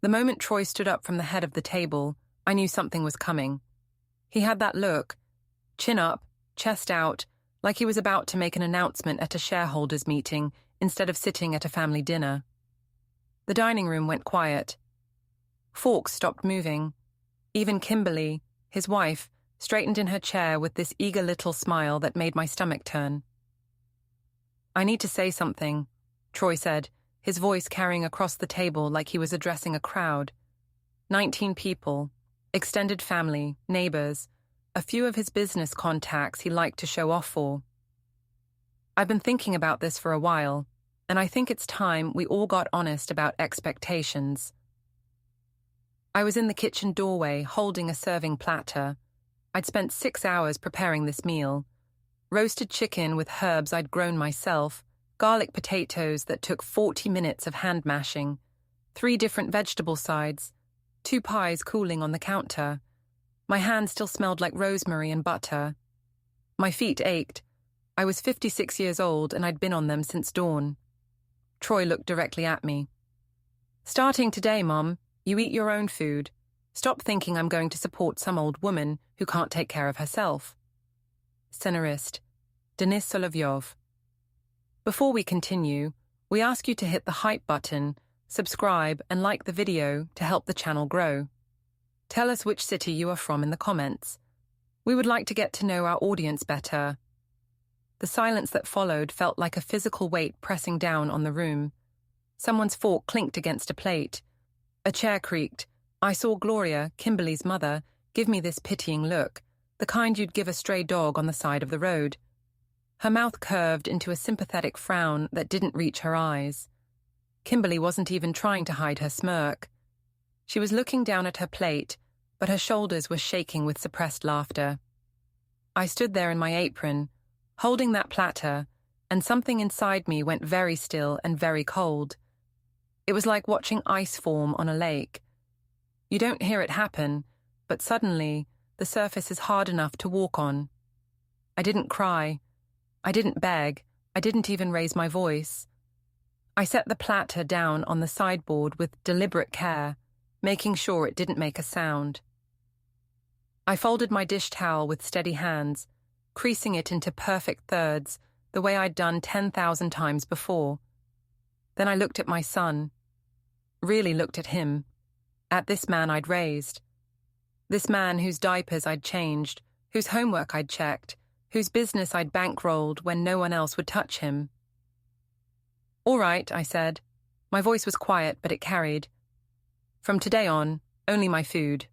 The moment Troy stood up from the head of the table, I knew something was coming. He had that look, chin up, chest out, like he was about to make an announcement at a shareholders' meeting instead of sitting at a family dinner. The dining room went quiet. Forks stopped moving. Even Kimberly, his wife, straightened in her chair with this eager little smile that made my stomach turn. "I need to say something," Troy said, his voice carrying across the table like he was addressing a crowd. 19 people, extended family, neighbors, a few of his business contacts he liked to show off for. "I've been thinking about this for a while, and I think it's time we all got honest about expectations." I was in the kitchen doorway holding a serving platter. I'd spent 6 hours preparing this meal. Roasted chicken with herbs I'd grown myself, garlic potatoes that took 40 minutes of hand mashing, 3 different vegetable sides, 2 pies cooling on the counter. My hands still smelled like rosemary and butter. My feet ached. I was 56 years old and I'd been on them since dawn. Troy looked directly at me. "Starting today, Mom, you eat your own food. Stop thinking I'm going to support some old woman who can't take care of herself." Scenarist, Denis Solovyov. Before we continue, we ask you to hit the hype button, subscribe, and like the video to help the channel grow. Tell us which city you are from in the comments. We would like to get to know our audience better. The silence that followed felt like a physical weight pressing down on the room. Someone's fork clinked against a plate. A chair creaked. I saw Gloria, Kimberly's mother, give me this pitying look, the kind you'd give a stray dog on the side of the road. Her mouth curved into a sympathetic frown that didn't reach her eyes. Kimberly wasn't even trying to hide her smirk. She was looking down at her plate, but her shoulders were shaking with suppressed laughter. I stood there in my apron, holding that platter, and something inside me went very still and very cold. It was like watching ice form on a lake. You don't hear it happen, but suddenly the surface is hard enough to walk on. I didn't cry. I didn't beg. I didn't even raise my voice. I set the platter down on the sideboard with deliberate care, making sure it didn't make a sound. I folded my dish towel with steady hands, creasing it into perfect thirds, the way I'd done 10,000 times before. Then I looked at my son. Really looked at him. At this man I'd raised. This man whose diapers I'd changed, whose homework I'd checked, whose business I'd bankrolled when no one else would touch him. "All right," I said. My voice was quiet, but it carried. "From today on, only my food."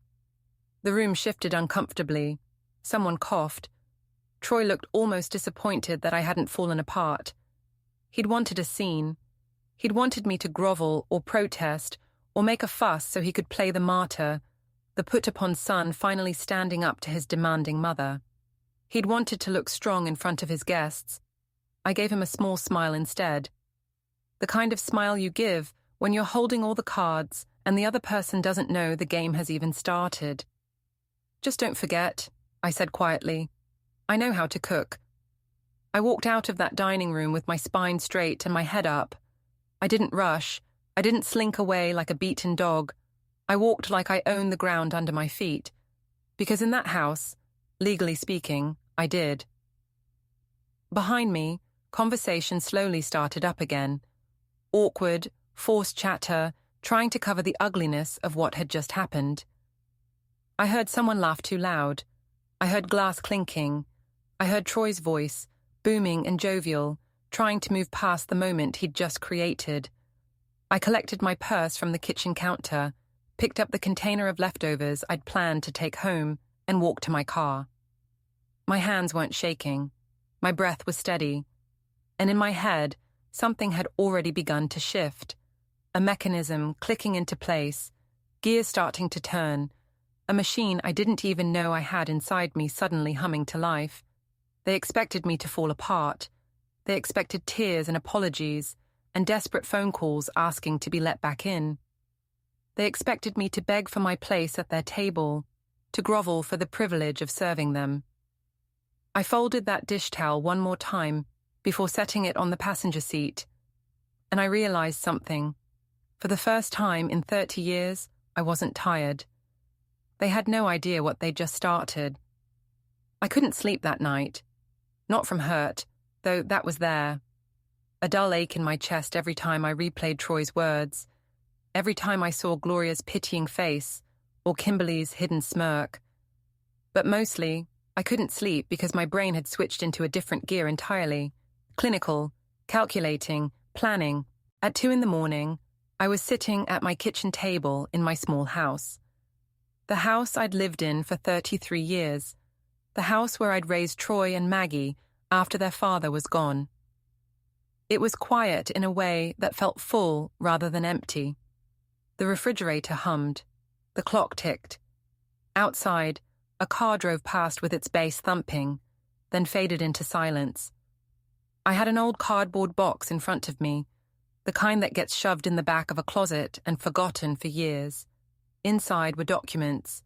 The room shifted uncomfortably. Someone coughed. Troy looked almost disappointed that I hadn't fallen apart. He'd wanted a scene. He'd wanted me to grovel or protest or make a fuss so he could play the martyr, the put-upon son finally standing up to his demanding mother. He'd wanted to look strong in front of his guests. I gave him a small smile instead. The kind of smile you give when you're holding all the cards and the other person doesn't know the game has even started. "Just don't forget," I said quietly. "I know how to cook." I walked out of that dining room with my spine straight and my head up. I didn't rush. I didn't slink away like a beaten dog. I walked like I owned the ground under my feet. Because in that house, legally speaking, I did. Behind me, conversation slowly started up again. Awkward, forced chatter, trying to cover the ugliness of what had just happened. I heard someone laugh too loud. I heard glass clinking. I heard Troy's voice, booming and jovial, trying to move past the moment he'd just created. I collected my purse from the kitchen counter, picked up the container of leftovers I'd planned to take home, and walked to my car. My hands weren't shaking. My breath was steady. And in my head, something had already begun to shift. A mechanism clicking into place, gears starting to turn, a machine I didn't even know I had inside me suddenly humming to life. They expected me to fall apart. They expected tears and apologies, and desperate phone calls asking to be let back in. They expected me to beg for my place at their table, to grovel for the privilege of serving them. I folded that dish towel one more time before setting it on the passenger seat, and I realized something. For the first time in 30 years, I wasn't tired. They had no idea what they'd just started. I couldn't sleep that night. Not from hurt, though that was there. A dull ache in my chest every time I replayed Troy's words, every time I saw Gloria's pitying face or Kimberly's hidden smirk. But mostly, I couldn't sleep because my brain had switched into a different gear entirely. Clinical, calculating, planning. At 2 a.m, I was sitting at my kitchen table in my small house. The house I'd lived in for 33 years. The house where I'd raised Troy and Maggie after their father was gone. It was quiet in a way that felt full rather than empty. The refrigerator hummed. The clock ticked. Outside, a car drove past with its bass thumping, then faded into silence. I had an old cardboard box in front of me, the kind that gets shoved in the back of a closet and forgotten for years. Inside were documents,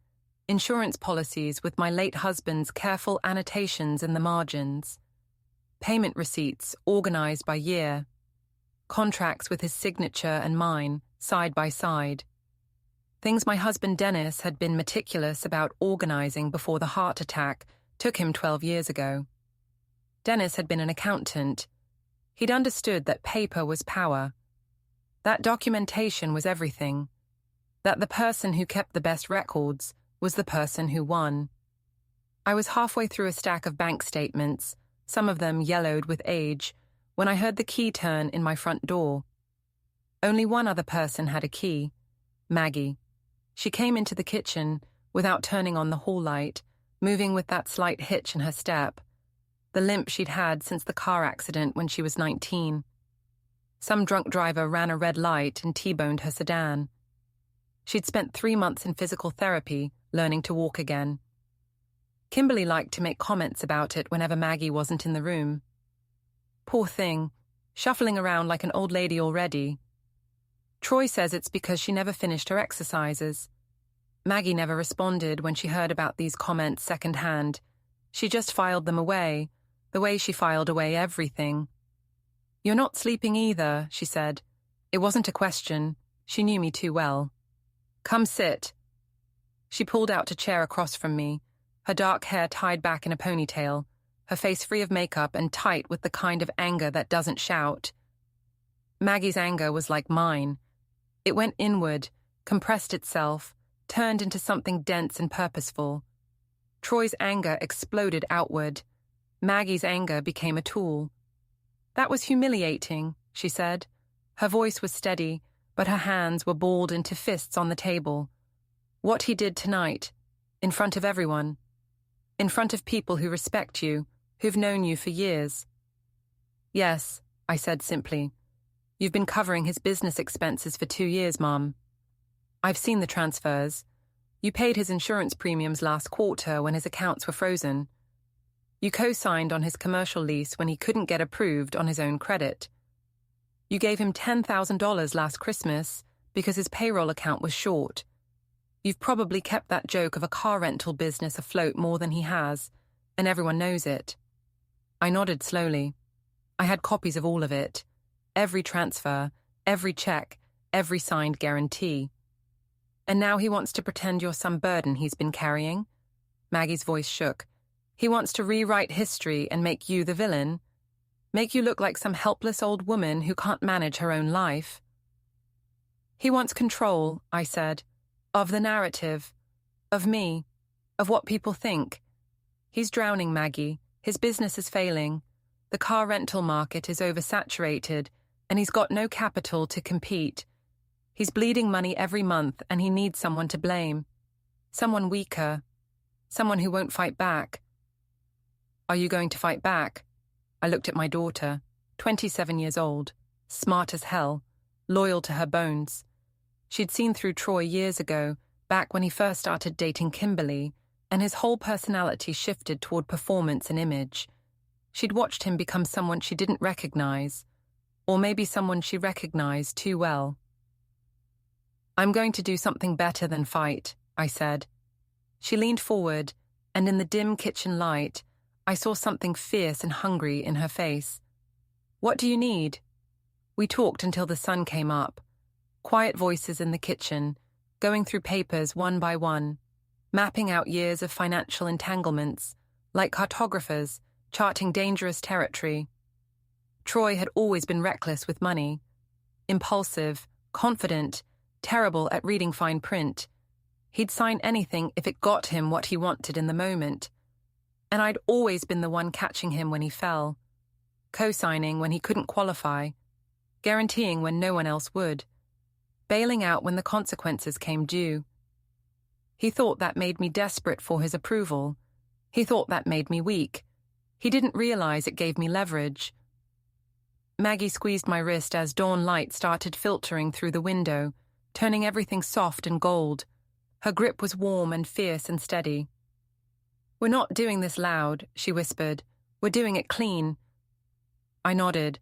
insurance policies with my late husband's careful annotations in the margins, payment receipts organized by year, contracts with his signature and mine, side by side. Things my husband Dennis had been meticulous about organizing before the heart attack took him 12 years ago. Dennis had been an accountant. He'd understood that paper was power, that documentation was everything, that the person who kept the best records was the person who won. I was halfway through a stack of bank statements, some of them yellowed with age, when I heard the key turn in my front door. Only one other person had a key, Maggie. She came into the kitchen without turning on the hall light, moving with that slight hitch in her step, the limp she'd had since the car accident when she was 19. Some drunk driver ran a red light and T-boned her sedan. She'd spent 3 months in physical therapy, learning to walk again. Kimberly liked to make comments about it whenever Maggie wasn't in the room. Poor thing, shuffling around like an old lady already. Troy says it's because she never finished her exercises. Maggie never responded when she heard about these comments secondhand. She just filed them away, the way she filed away everything. "You're not sleeping either," she said. It wasn't a question. She knew me too well. "Come sit." She pulled out a chair across from me, her dark hair tied back in a ponytail, her face free of makeup and tight with the kind of anger that doesn't shout. Maggie's anger was like mine. It went inward, compressed itself, turned into something dense and purposeful. Troy's anger exploded outward. Maggie's anger became a tool. "That was humiliating," she said. Her voice was steady, but her hands were balled into fists on the table. "What he did tonight, in front of everyone. In front of people who respect you, who've known you for years." "Yes," I said simply. "You've been covering his business expenses for 2 years, Mom. I've seen the transfers. You paid his insurance premiums last quarter when his accounts were frozen. You co-signed on his commercial lease when he couldn't get approved on his own credit. You gave him $10,000 last Christmas because his payroll account was short. You've probably kept that joke of a car rental business afloat more than he has, and everyone knows it." I nodded slowly. I had copies of all of it. Every transfer, every check, every signed guarantee. "And now he wants to pretend you're some burden he's been carrying?" Maggie's voice shook. "He wants to rewrite history and make you the villain? Make you look like some helpless old woman who can't manage her own life?" "He wants control," I said, "of the narrative, of me, of what people think. He's drowning, Maggie. His business is failing. The car rental market is oversaturated, and he's got no capital to compete. He's bleeding money every month, and he needs someone to blame. Someone weaker. Someone who won't fight back." "Are you going to fight back?" I looked at my daughter, 27 years old, smart as hell, loyal to her bones. She'd seen through Troy years ago, back when he first started dating Kimberly, and his whole personality shifted toward performance and image. She'd watched him become someone she didn't recognize, or maybe someone she recognized too well. "I'm going to do something better than fight," I said. She leaned forward, and in the dim kitchen light, I saw something fierce and hungry in her face. "What do you need?" We talked until the sun came up. quiet voices in the kitchen, going through papers one by one, mapping out years of financial entanglements, like cartographers charting dangerous territory. Troy had always been reckless with money, impulsive, confident, terrible at reading fine print. He'd sign anything if it got him what he wanted in the moment. And I'd always been the one catching him when he fell, co-signing when he couldn't qualify, guaranteeing when no one else would, bailing out when the consequences came due. He thought that made me desperate for his approval. He thought that made me weak. He didn't realize it gave me leverage. Maggie squeezed my wrist as dawn light started filtering through the window, turning everything soft and gold. Her grip was warm and fierce and steady. "We're not doing this loud," she whispered. "We're doing it clean." I nodded.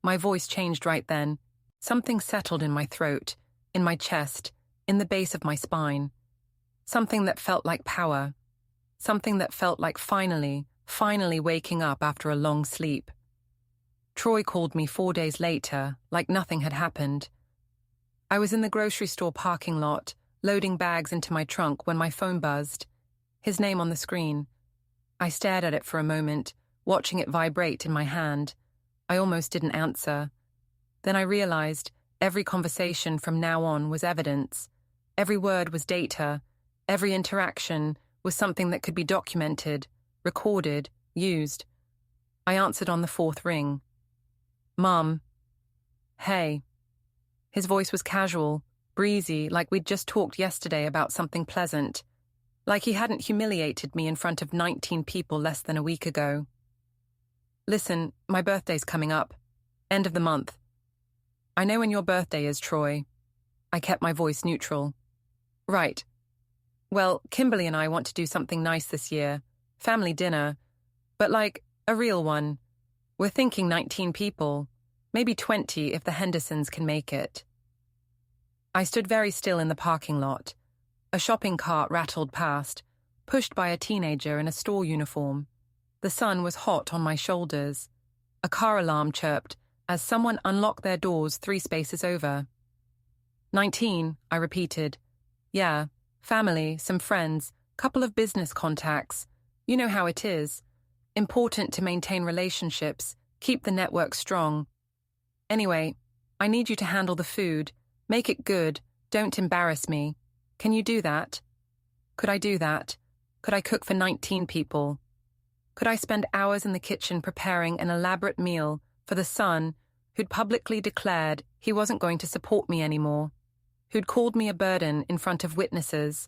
My voice changed right then. Something settled in my throat, in my chest, in the base of my spine. Something that felt like power. Something that felt like finally waking up after a long sleep. Troy called me 4 days later, like nothing had happened. I was in the grocery store parking lot, loading bags into my trunk when my phone buzzed. His name on the screen. I stared at it for a moment, watching it vibrate in my hand. I almost didn't answer. Then I realized every conversation from now on was evidence. Every word was data. Every interaction was something that could be documented, recorded, used. I answered on the fourth ring. "Mom." "Hey." His voice was casual, breezy, like we'd just talked yesterday about something pleasant. Like he hadn't humiliated me in front of 19 people less than a week ago. "Listen, my birthday's coming up. End of the month." "I know when your birthday is, Troy." I kept my voice neutral. "Right. Well, Kimberly and I want to do something nice this year. Family dinner. But like, a real one. We're thinking 19 people. Maybe 20 if the Hendersons can make it." I stood very still in the parking lot. A shopping cart rattled past, pushed by a teenager in a store uniform. The sun was hot on my shoulders. A car alarm chirped as someone unlocked their doors 3 spaces over. 19, I repeated. "Yeah, family, some friends, couple of business contacts. You know how it is. Important to maintain relationships, keep the network strong. Anyway, I need you to handle the food. Make it good. Don't embarrass me. Can you do that?" Could I do that? Could I cook for 19 people? Could I spend hours in the kitchen preparing an elaborate meal for the son who'd publicly declared he wasn't going to support me anymore, who'd called me a burden in front of witnesses,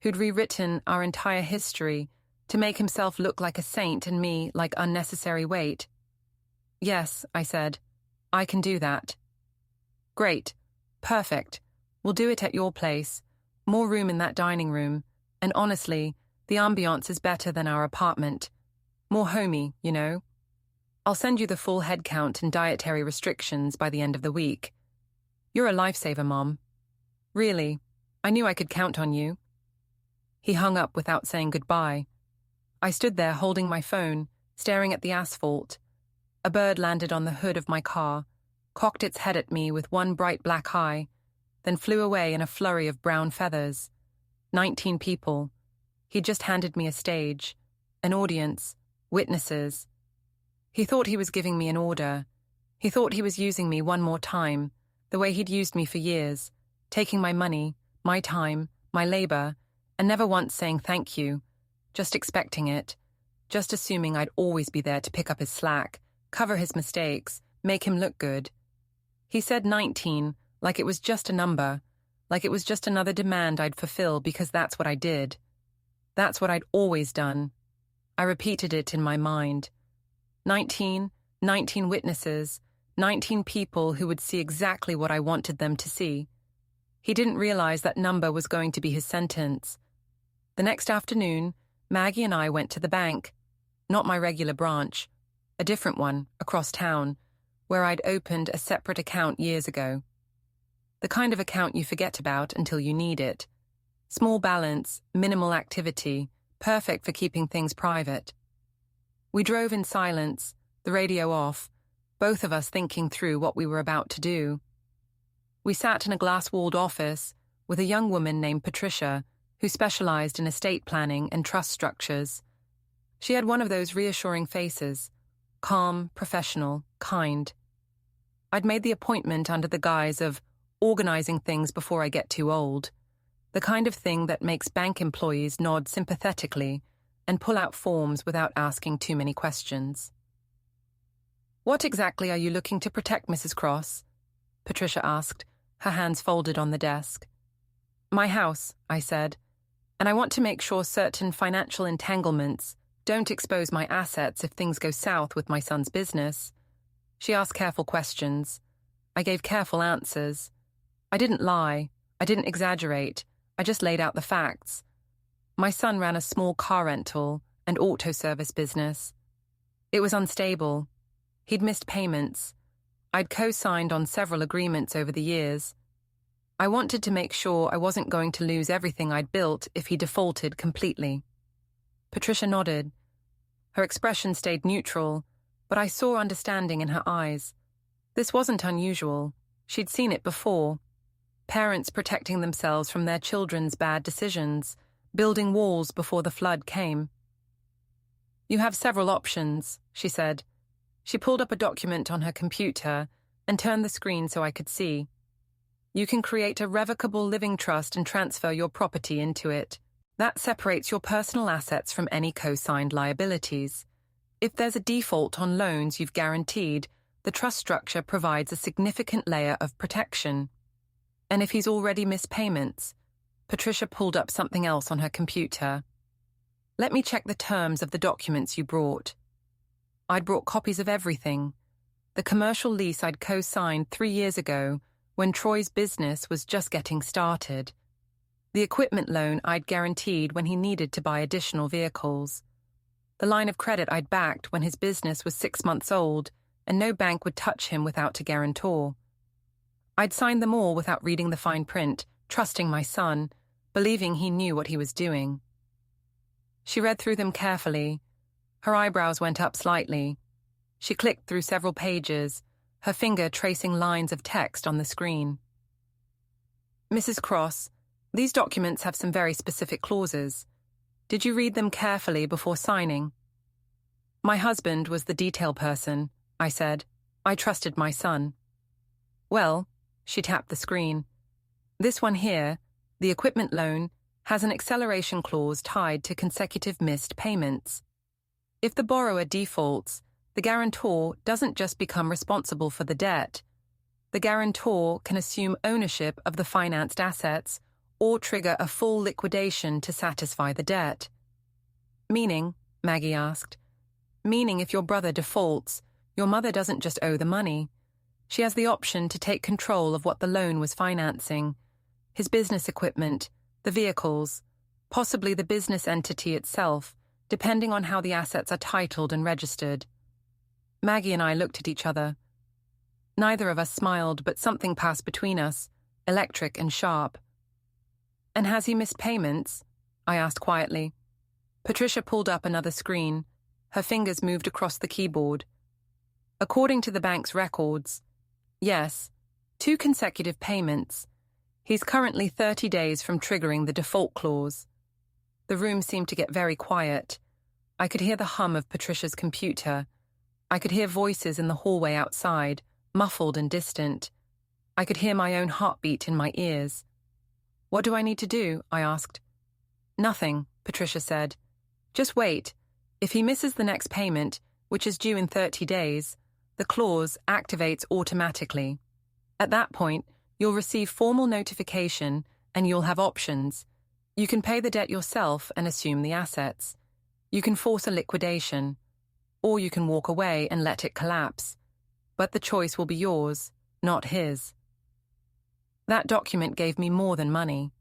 who'd rewritten our entire history to make himself look like a saint and me like unnecessary weight? "Yes," I said. "I can do that." "Great. Perfect. We'll do it at your place. More room in that dining room. And honestly, the ambiance is better than our apartment. More homey, you know. I'll send you the full head count and dietary restrictions by the end of the week. You're a lifesaver, Mom. Really, I knew I could count on you." He hung up without saying goodbye. I stood there holding my phone, staring at the asphalt. A bird landed on the hood of my car, cocked its head at me with one bright black eye, then flew away in a flurry of brown feathers. 19 people. He'd just handed me a stage, an audience, witnesses. He thought he was giving me an order. He thought he was using me one more time, the way he'd used me for years, taking my money, my time, my labor, and never once saying thank you, just expecting it, just assuming I'd always be there to pick up his slack, cover his mistakes, make him look good. He said 19 like it was just a number, like it was just another demand I'd fulfill because that's what I did. That's what I'd always done. I repeated it in my mind. 19 witnesses, 19 people who would see exactly what I wanted them to see. He didn't realize that number was going to be his sentence. The next afternoon, Maggie and I went to the bank. Not my regular branch, a different one, across town, where I'd opened a separate account years ago. The kind of account you forget about until you need it. Small balance, minimal activity, perfect for keeping things private. We drove in silence, the radio off, both of us thinking through what we were about to do. We sat in a glass-walled office with a young woman named Patricia who specialized in estate planning and trust structures. She had one of those reassuring faces, calm, professional, kind. I'd made the appointment under the guise of organizing things before I get too old, the kind of thing that makes bank employees nod sympathetically and pull out forms without asking too many questions. "What exactly are you looking to protect, Mrs. Cross?" Patricia asked, her hands folded on the desk. "My house," I said, "and I want to make sure certain financial entanglements don't expose my assets if things go south with my son's business." She asked careful questions. I gave careful answers. I didn't lie. I didn't exaggerate. I just laid out the facts. My son ran a small car rental and auto service business. It was unstable. He'd missed payments. I'd co-signed on several agreements over the years. I wanted to make sure I wasn't going to lose everything I'd built if he defaulted completely. Patricia nodded. Her expression stayed neutral, but I saw understanding in her eyes. This wasn't unusual. She'd seen it before. Parents protecting themselves from their children's bad decisions, building walls before the flood came. "You have several options," she said. She pulled up a document on her computer and turned the screen so I could see. "You can create a revocable living trust and transfer your property into it. That separates your personal assets from any co-signed liabilities. If there's a default on loans you've guaranteed, the trust structure provides a significant layer of protection. And if he's already missed payments," Patricia pulled up something else on her computer. "Let me check the terms of the documents you brought." I'd brought copies of everything. The commercial lease I'd co-signed 3 years ago when Troy's business was just getting started. The equipment loan I'd guaranteed when he needed to buy additional vehicles. The line of credit I'd backed when his business was 6 months old and no bank would touch him without a guarantor. I'd signed them all without reading the fine print, trusting my son, believing he knew what he was doing. She read through them carefully. Her eyebrows went up slightly. She clicked through several pages, her finger tracing lines of text on the screen. "Mrs. Cross, these documents have some very specific clauses. Did you read them carefully before signing?" "My husband was the detail person," I said. "I trusted my son." "Well," she tapped the screen, "this one here, the equipment loan, has an acceleration clause tied to consecutive missed payments. If the borrower defaults, the guarantor doesn't just become responsible for the debt. The guarantor can assume ownership of the financed assets or trigger a full liquidation to satisfy the debt." "Meaning?" Maggie asked. "Meaning if your brother defaults, your mother doesn't just owe the money. She has the option to take control of what the loan was financing, his business equipment, the vehicles, possibly the business entity itself, depending on how the assets are titled and registered." Maggie and I looked at each other. Neither of us smiled, but something passed between us, electric and sharp. "And has he missed payments?" I asked quietly. Patricia pulled up another screen. Her fingers moved across the keyboard. "According to the bank's records, yes, 2 consecutive payments. He's currently 30 days from triggering the default clause." The room seemed to get very quiet. I could hear the hum of Patricia's computer. I could hear voices in the hallway outside, muffled and distant. I could hear my own heartbeat in my ears. "What do I need to do?" I asked. "Nothing," Patricia said. "Just wait. If he misses the next payment, which is due in 30 days, the clause activates automatically. At that point, you'll receive formal notification and you'll have options. You can pay the debt yourself and assume the assets. You can force a liquidation, or you can walk away and let it collapse. But the choice will be yours, not his." That document gave me more than money.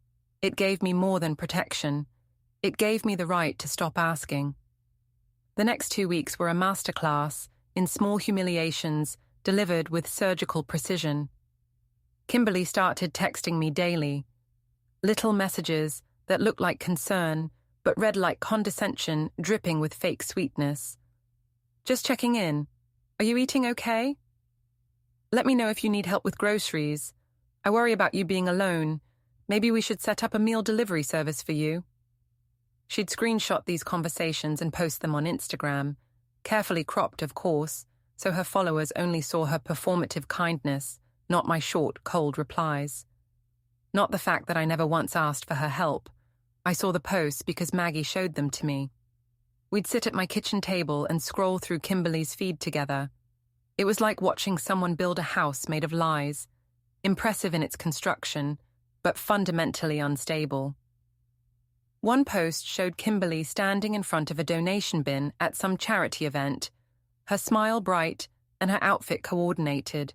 It gave me more than protection. It gave me the right to stop asking. The next 2 weeks were a masterclass in small humiliations delivered with surgical precision. Kimberly started texting me daily. Little messages that looked like concern, but read like condescension dripping with fake sweetness. "Just checking in. Are you eating okay? Let me know if you need help with groceries. I worry about you being alone. Maybe we should set up a meal delivery service for you." She'd screenshot these conversations and post them on Instagram, carefully cropped, of course, so her followers only saw her performative kindness, not my short, cold replies. Not the fact that I never once asked for her help. I saw the posts because Maggie showed them to me. We'd sit at my kitchen table and scroll through Kimberly's feed together. It was like watching someone build a house made of lies, impressive in its construction, but fundamentally unstable. One post showed Kimberly standing in front of a donation bin at some charity event, her smile bright and her outfit coordinated.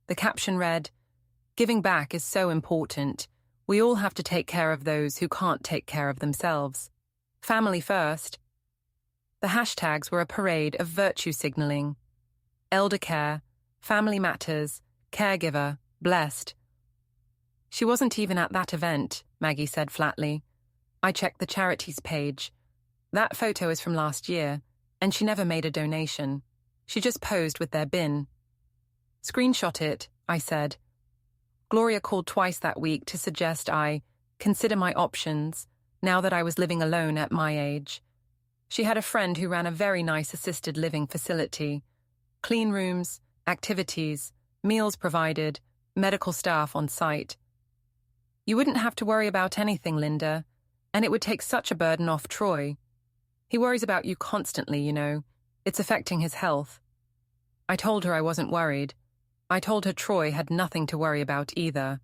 The caption read, "Giving back is so important. We all have to take care of those who can't take care of themselves. Family first." The hashtags were a parade of virtue signaling. Elder care, family matters, caregiver, blessed. "She wasn't even at that event," Maggie said flatly. I checked the charities page. That photo is from last year, and she never made a donation. She just posed with their bin. "Screenshot it," I said. Gloria called twice that week to suggest I consider my options now that I was living alone at my age. She had a friend who ran a very nice assisted living facility. Clean rooms, activities, meals provided, medical staff on site. "You wouldn't have to worry about anything, Linda. And it would take such a burden off Troy. He worries about you constantly, you know. It's affecting his health." I told her I wasn't worried. I told her Troy had nothing to worry about either.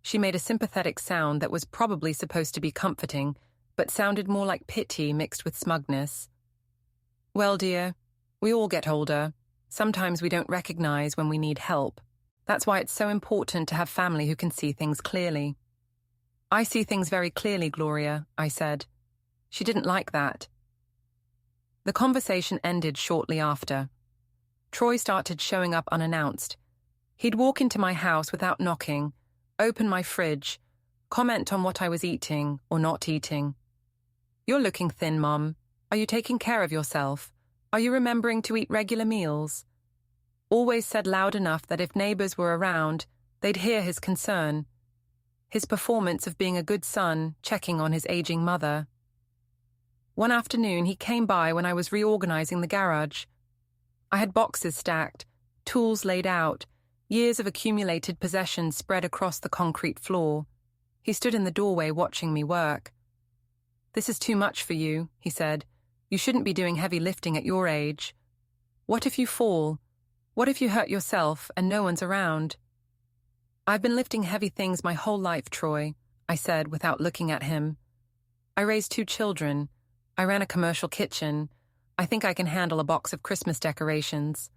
She made a sympathetic sound that was probably supposed to be comforting, but sounded more like pity mixed with smugness. "Well, dear, we all get older. Sometimes we don't recognize when we need help. That's why it's so important to have family who can see things clearly." "I see things very clearly, Gloria," I said. She didn't like that. The conversation ended shortly after. Troy started showing up unannounced. He'd walk into my house without knocking, open my fridge, comment on what I was eating or not eating. "You're looking thin, Mom. Are you taking care of yourself? Are you remembering to eat regular meals?" Always said loud enough that if neighbors were around, they'd hear his concern. His performance of being a good son, checking on his aging mother. One afternoon, he came by when I was reorganizing the garage. I had boxes stacked, tools laid out, years of accumulated possessions spread across the concrete floor. He stood in the doorway watching me work. "This is too much for you," he said. "You shouldn't be doing heavy lifting at your age. What if you fall? What if you hurt yourself and no one's around?" "I've been lifting heavy things my whole life, Troy," I said without looking at him. "I raised 2 children. I ran a commercial kitchen. I think I can handle a box of Christmas decorations.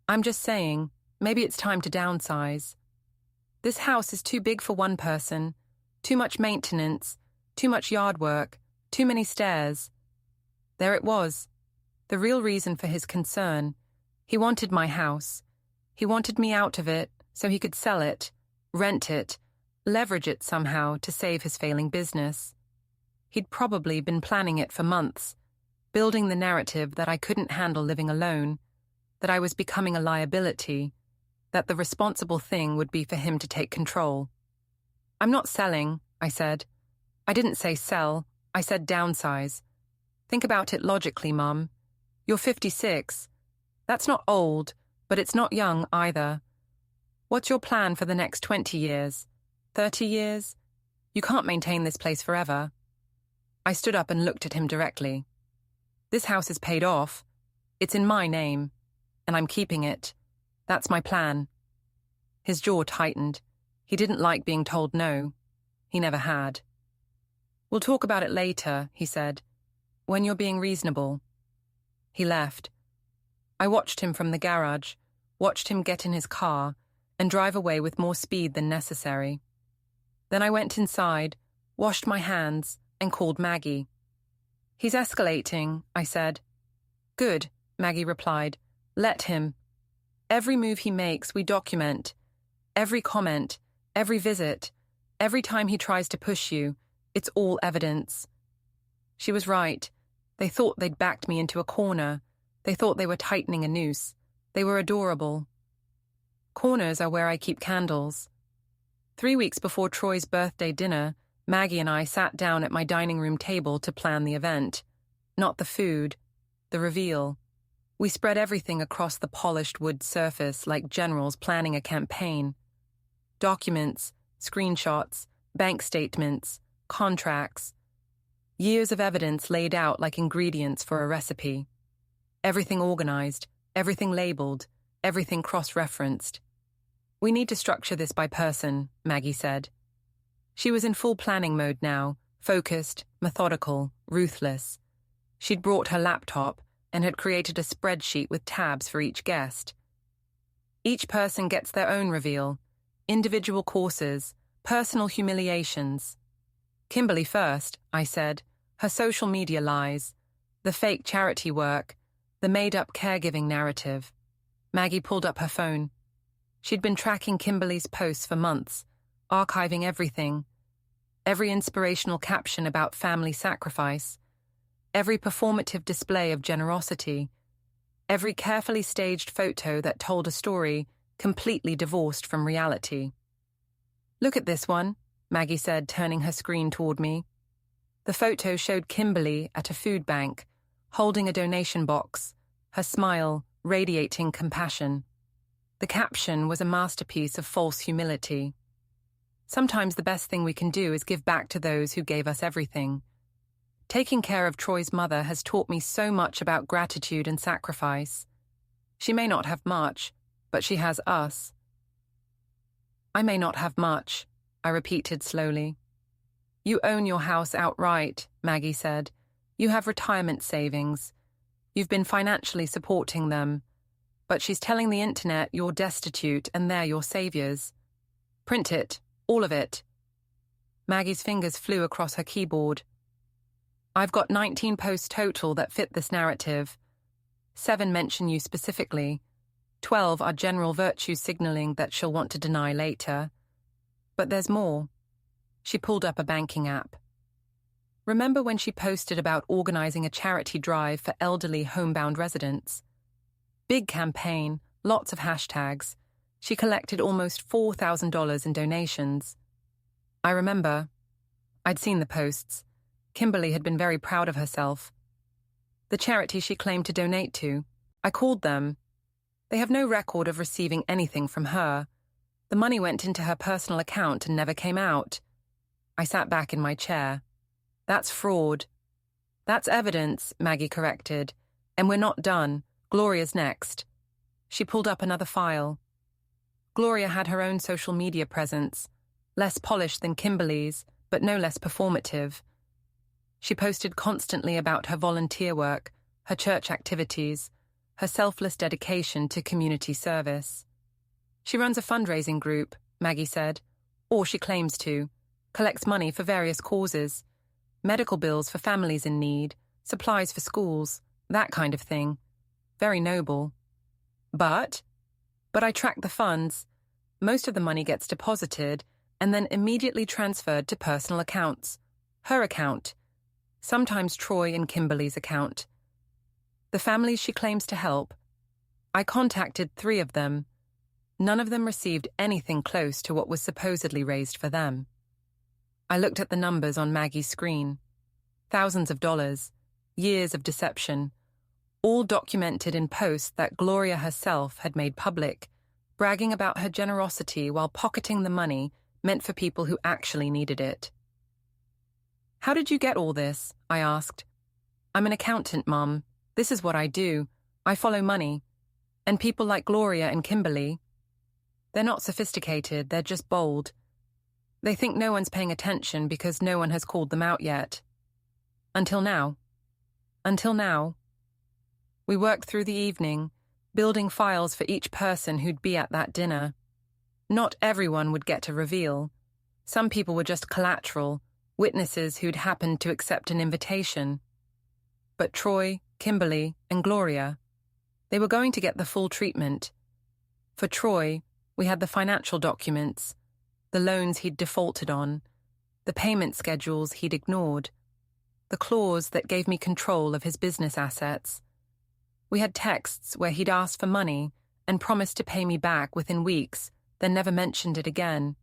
I'm just saying, maybe it's time to downsize. This house is too big for one person. Too much maintenance, too much yard work, too many stairs." There it was. The real reason for his concern. He wanted my house. He wanted me out of it, so he could sell it, rent it, leverage it somehow to save his failing business. He'd probably been planning it for months, building the narrative that I couldn't handle living alone, that I was becoming a liability, that the responsible thing would be for him to take control. "I'm not selling," I said. "I didn't say sell, I said downsize. Think about it logically, Mum. You're 56. That's not old, but it's not young either. What's your plan for the next 20 years? 30 years? You can't maintain this place forever." I stood up and looked at him directly. "This house is paid off. It's in my name, and I'm keeping it. That's my plan." His jaw tightened. He didn't like being told no. He never had. "We'll talk about it later," he said, "when you're being reasonable." He left. I watched him from the garage, watched him get in his car and drive away with more speed than necessary. Then I went inside, washed my hands, and called Maggie. "He's escalating," I said. "Good," Maggie replied. "Let him. Every move he makes, we document. Every comment, every visit, every time he tries to push you, it's all evidence." She was right. They thought they'd backed me into a corner. They thought they were tightening a noose. They were adorable. Corners are where I keep candles. 3 weeks before Troy's birthday dinner, Maggie and I sat down at my dining room table to plan the event. Not the food, the reveal. We spread everything across the polished wood surface like generals planning a campaign. Documents, screenshots, bank statements, contracts. Years of evidence laid out like ingredients for a recipe. Everything organized, everything labeled, everything cross-referenced. "We need to structure this by person," Maggie said. She was in full planning mode now, focused, methodical, ruthless. She'd brought her laptop and had created a spreadsheet with tabs for each guest. Each person gets their own reveal, individual courses, personal humiliations. Kimberly first, I said, her social media lies, the fake charity work, the made-up caregiving narrative. Maggie pulled up her phone. She'd been tracking Kimberly's posts for months, archiving everything, every inspirational caption about family sacrifice, every performative display of generosity, every carefully staged photo that told a story completely divorced from reality. "Look at this one," Maggie said, turning her screen toward me. The photo showed Kimberly at a food bank, holding a donation box, her smile radiating compassion. The caption was a masterpiece of false humility. "Sometimes the best thing we can do is give back to those who gave us everything. Taking care of Troy's mother has taught me so much about gratitude and sacrifice. She may not have much, but she has us." "I may not have much," I repeated slowly. "You own your house outright," Maggie said. "You have retirement savings. You've been financially supporting them. But she's telling the internet you're destitute and they're your saviors. Print it, all of it." Maggie's fingers flew across her keyboard. "I've got 19 posts total that fit this narrative. 7 mention you specifically. 12 are general virtue signaling that she'll want to deny later. But there's more." She pulled up a banking app. "Remember when she posted about organizing a charity drive for elderly homebound residents? Big campaign, lots of hashtags. She collected almost $4,000 in donations." I remember. I'd seen the posts. Kimberly had been very proud of herself. "The charity she claimed to donate to, I called them. They have no record of receiving anything from her. The money went into her personal account and never came out." I sat back in my chair. "That's fraud." "That's evidence," Maggie corrected. "And we're not done. Gloria's next." She pulled up another file. Gloria had her own social media presence, less polished than Kimberly's, but no less performative. She posted constantly about her volunteer work, her church activities, her selfless dedication to community service. "She runs a fundraising group," Maggie said, "or she claims to, collects money for various causes, medical bills for families in need, supplies for schools, that kind of thing. Very noble. But I track the funds. Most of the money gets deposited and then immediately transferred to personal accounts. Her account. Sometimes Troy and Kimberly's account. The families she claims to help. I contacted 3 of them. None of them received anything close to what was supposedly raised for them." I looked at the numbers on Maggie's screen. Thousands of dollars, years of deception, all documented in posts that Gloria herself had made public, bragging about her generosity while pocketing the money meant for people who actually needed it. "How did you get all this?" I asked. "I'm an accountant, Mum. This is what I do. I follow money. And people like Gloria and Kimberly, they're not sophisticated, they're just bold. They think no one's paying attention because no one has called them out yet. Until now. Until now. We worked through the evening, building files for each person who'd be at that dinner. Not everyone would get a reveal. Some people were just collateral, witnesses who'd happened to accept an invitation. But Troy, Kimberly, and Gloria, they were going to get the full treatment. For Troy, we had the financial documents, the loans he'd defaulted on, the payment schedules he'd ignored, the clause that gave me control of his business assets. We had texts where he'd asked for money and promised to pay me back within weeks, then never mentioned it again.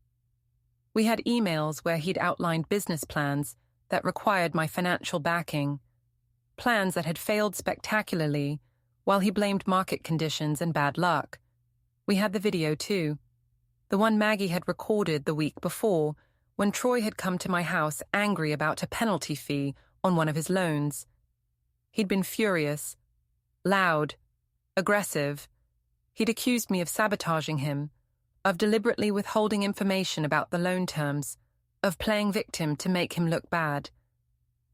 We had emails where he'd outlined business plans that required my financial backing, plans that had failed spectacularly, while he blamed market conditions and bad luck. We had the video too, the one Maggie had recorded the week before, when Troy had come to my house angry about a penalty fee on one of his loans. He'd been furious, loud, aggressive. He'd accused me of sabotaging him, of deliberately withholding information about the loan terms, of playing victim to make him look bad.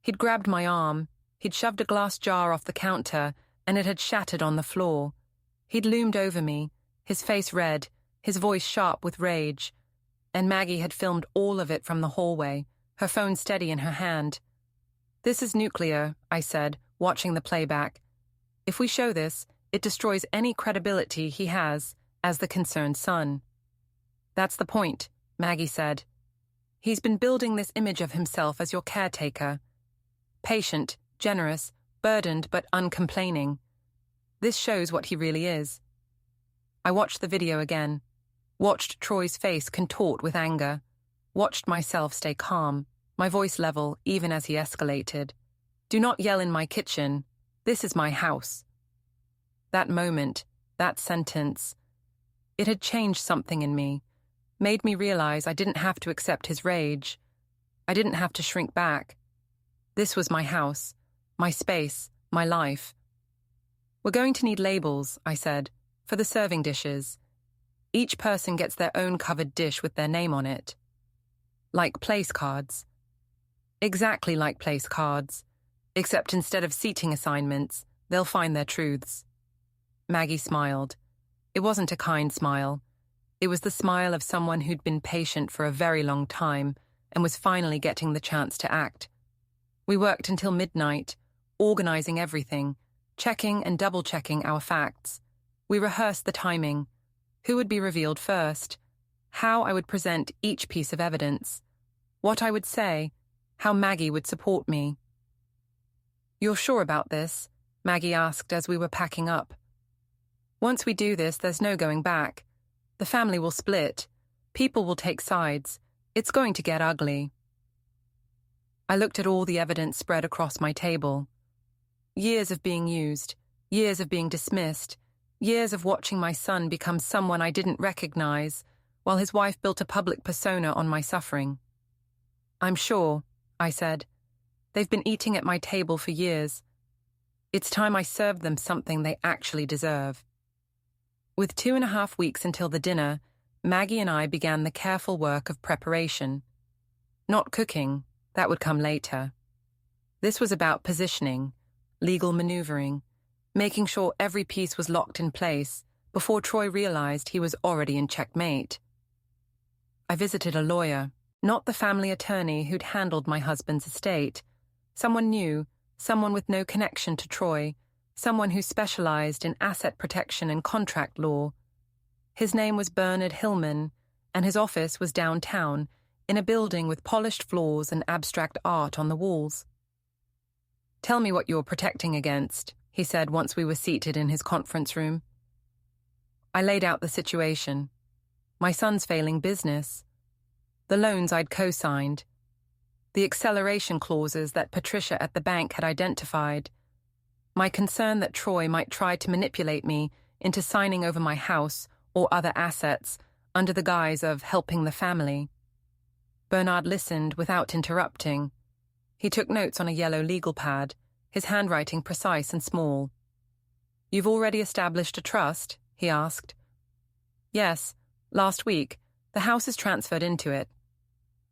He'd grabbed my arm, he'd shoved a glass jar off the counter, and it had shattered on the floor. He'd loomed over me, his face red, his voice sharp with rage, and Maggie had filmed all of it from the hallway, her phone steady in her hand. "This is nuclear," I said, watching the playback. "If we show this, it destroys any credibility he has as the concerned son." "That's the point," Maggie said. "He's been building this image of himself as your caretaker. Patient, generous, burdened but uncomplaining. This shows what he really is." I watched the video again, watched Troy's face contort with anger, watched myself stay calm, my voice level even as he escalated. "Do not yell in my kitchen. This is my house." That moment, that sentence, it had changed something in me, made me realize I didn't have to accept his rage. I didn't have to shrink back. This was my house, my space, my life. "We're going to need labels," I said, "for the serving dishes. Each person gets their own covered dish with their name on it. Like place cards." "Exactly like place cards, except instead of seating assignments, they'll find their truths." Maggie smiled. It wasn't a kind smile. It was the smile of someone who'd been patient for a very long time and was finally getting the chance to act. We worked until midnight, organizing everything, checking and double-checking our facts. We rehearsed the timing, who would be revealed first, how I would present each piece of evidence, what I would say, how Maggie would support me. "You're sure about this?" Maggie asked as we were packing up. "Once we do this, there's no going back. The family will split. People will take sides. It's going to get ugly." I looked at all the evidence spread across my table. Years of being used, years of being dismissed, years of watching my son become someone I didn't recognize, while his wife built a public persona on my suffering. "I'm sure," I said. "They've been eating at my table for years. It's time I served them something they actually deserve." With 2.5 weeks until the dinner, Maggie and I began the careful work of preparation. Not cooking, that would come later. This was about positioning, legal maneuvering, making sure every piece was locked in place before Troy realized he was already in checkmate. I visited a lawyer, not the family attorney who'd handled my husband's estate. Someone new, someone with no connection to Troy, someone who specialized in asset protection and contract law. His name was Bernard Hillman, and his office was downtown, in a building with polished floors and abstract art on the walls. "Tell me what you're protecting against," he said once we were seated in his conference room. I laid out the situation. My son's failing business. The loans I'd co-signed. The acceleration clauses that Patricia at the bank had identified. My concern that Troy might try to manipulate me into signing over my house or other assets under the guise of helping the family. Bernard listened without interrupting. He took notes on a yellow legal pad, his handwriting precise and small. "You've already established a trust?" he asked. "Yes, last week. The house is transferred into it."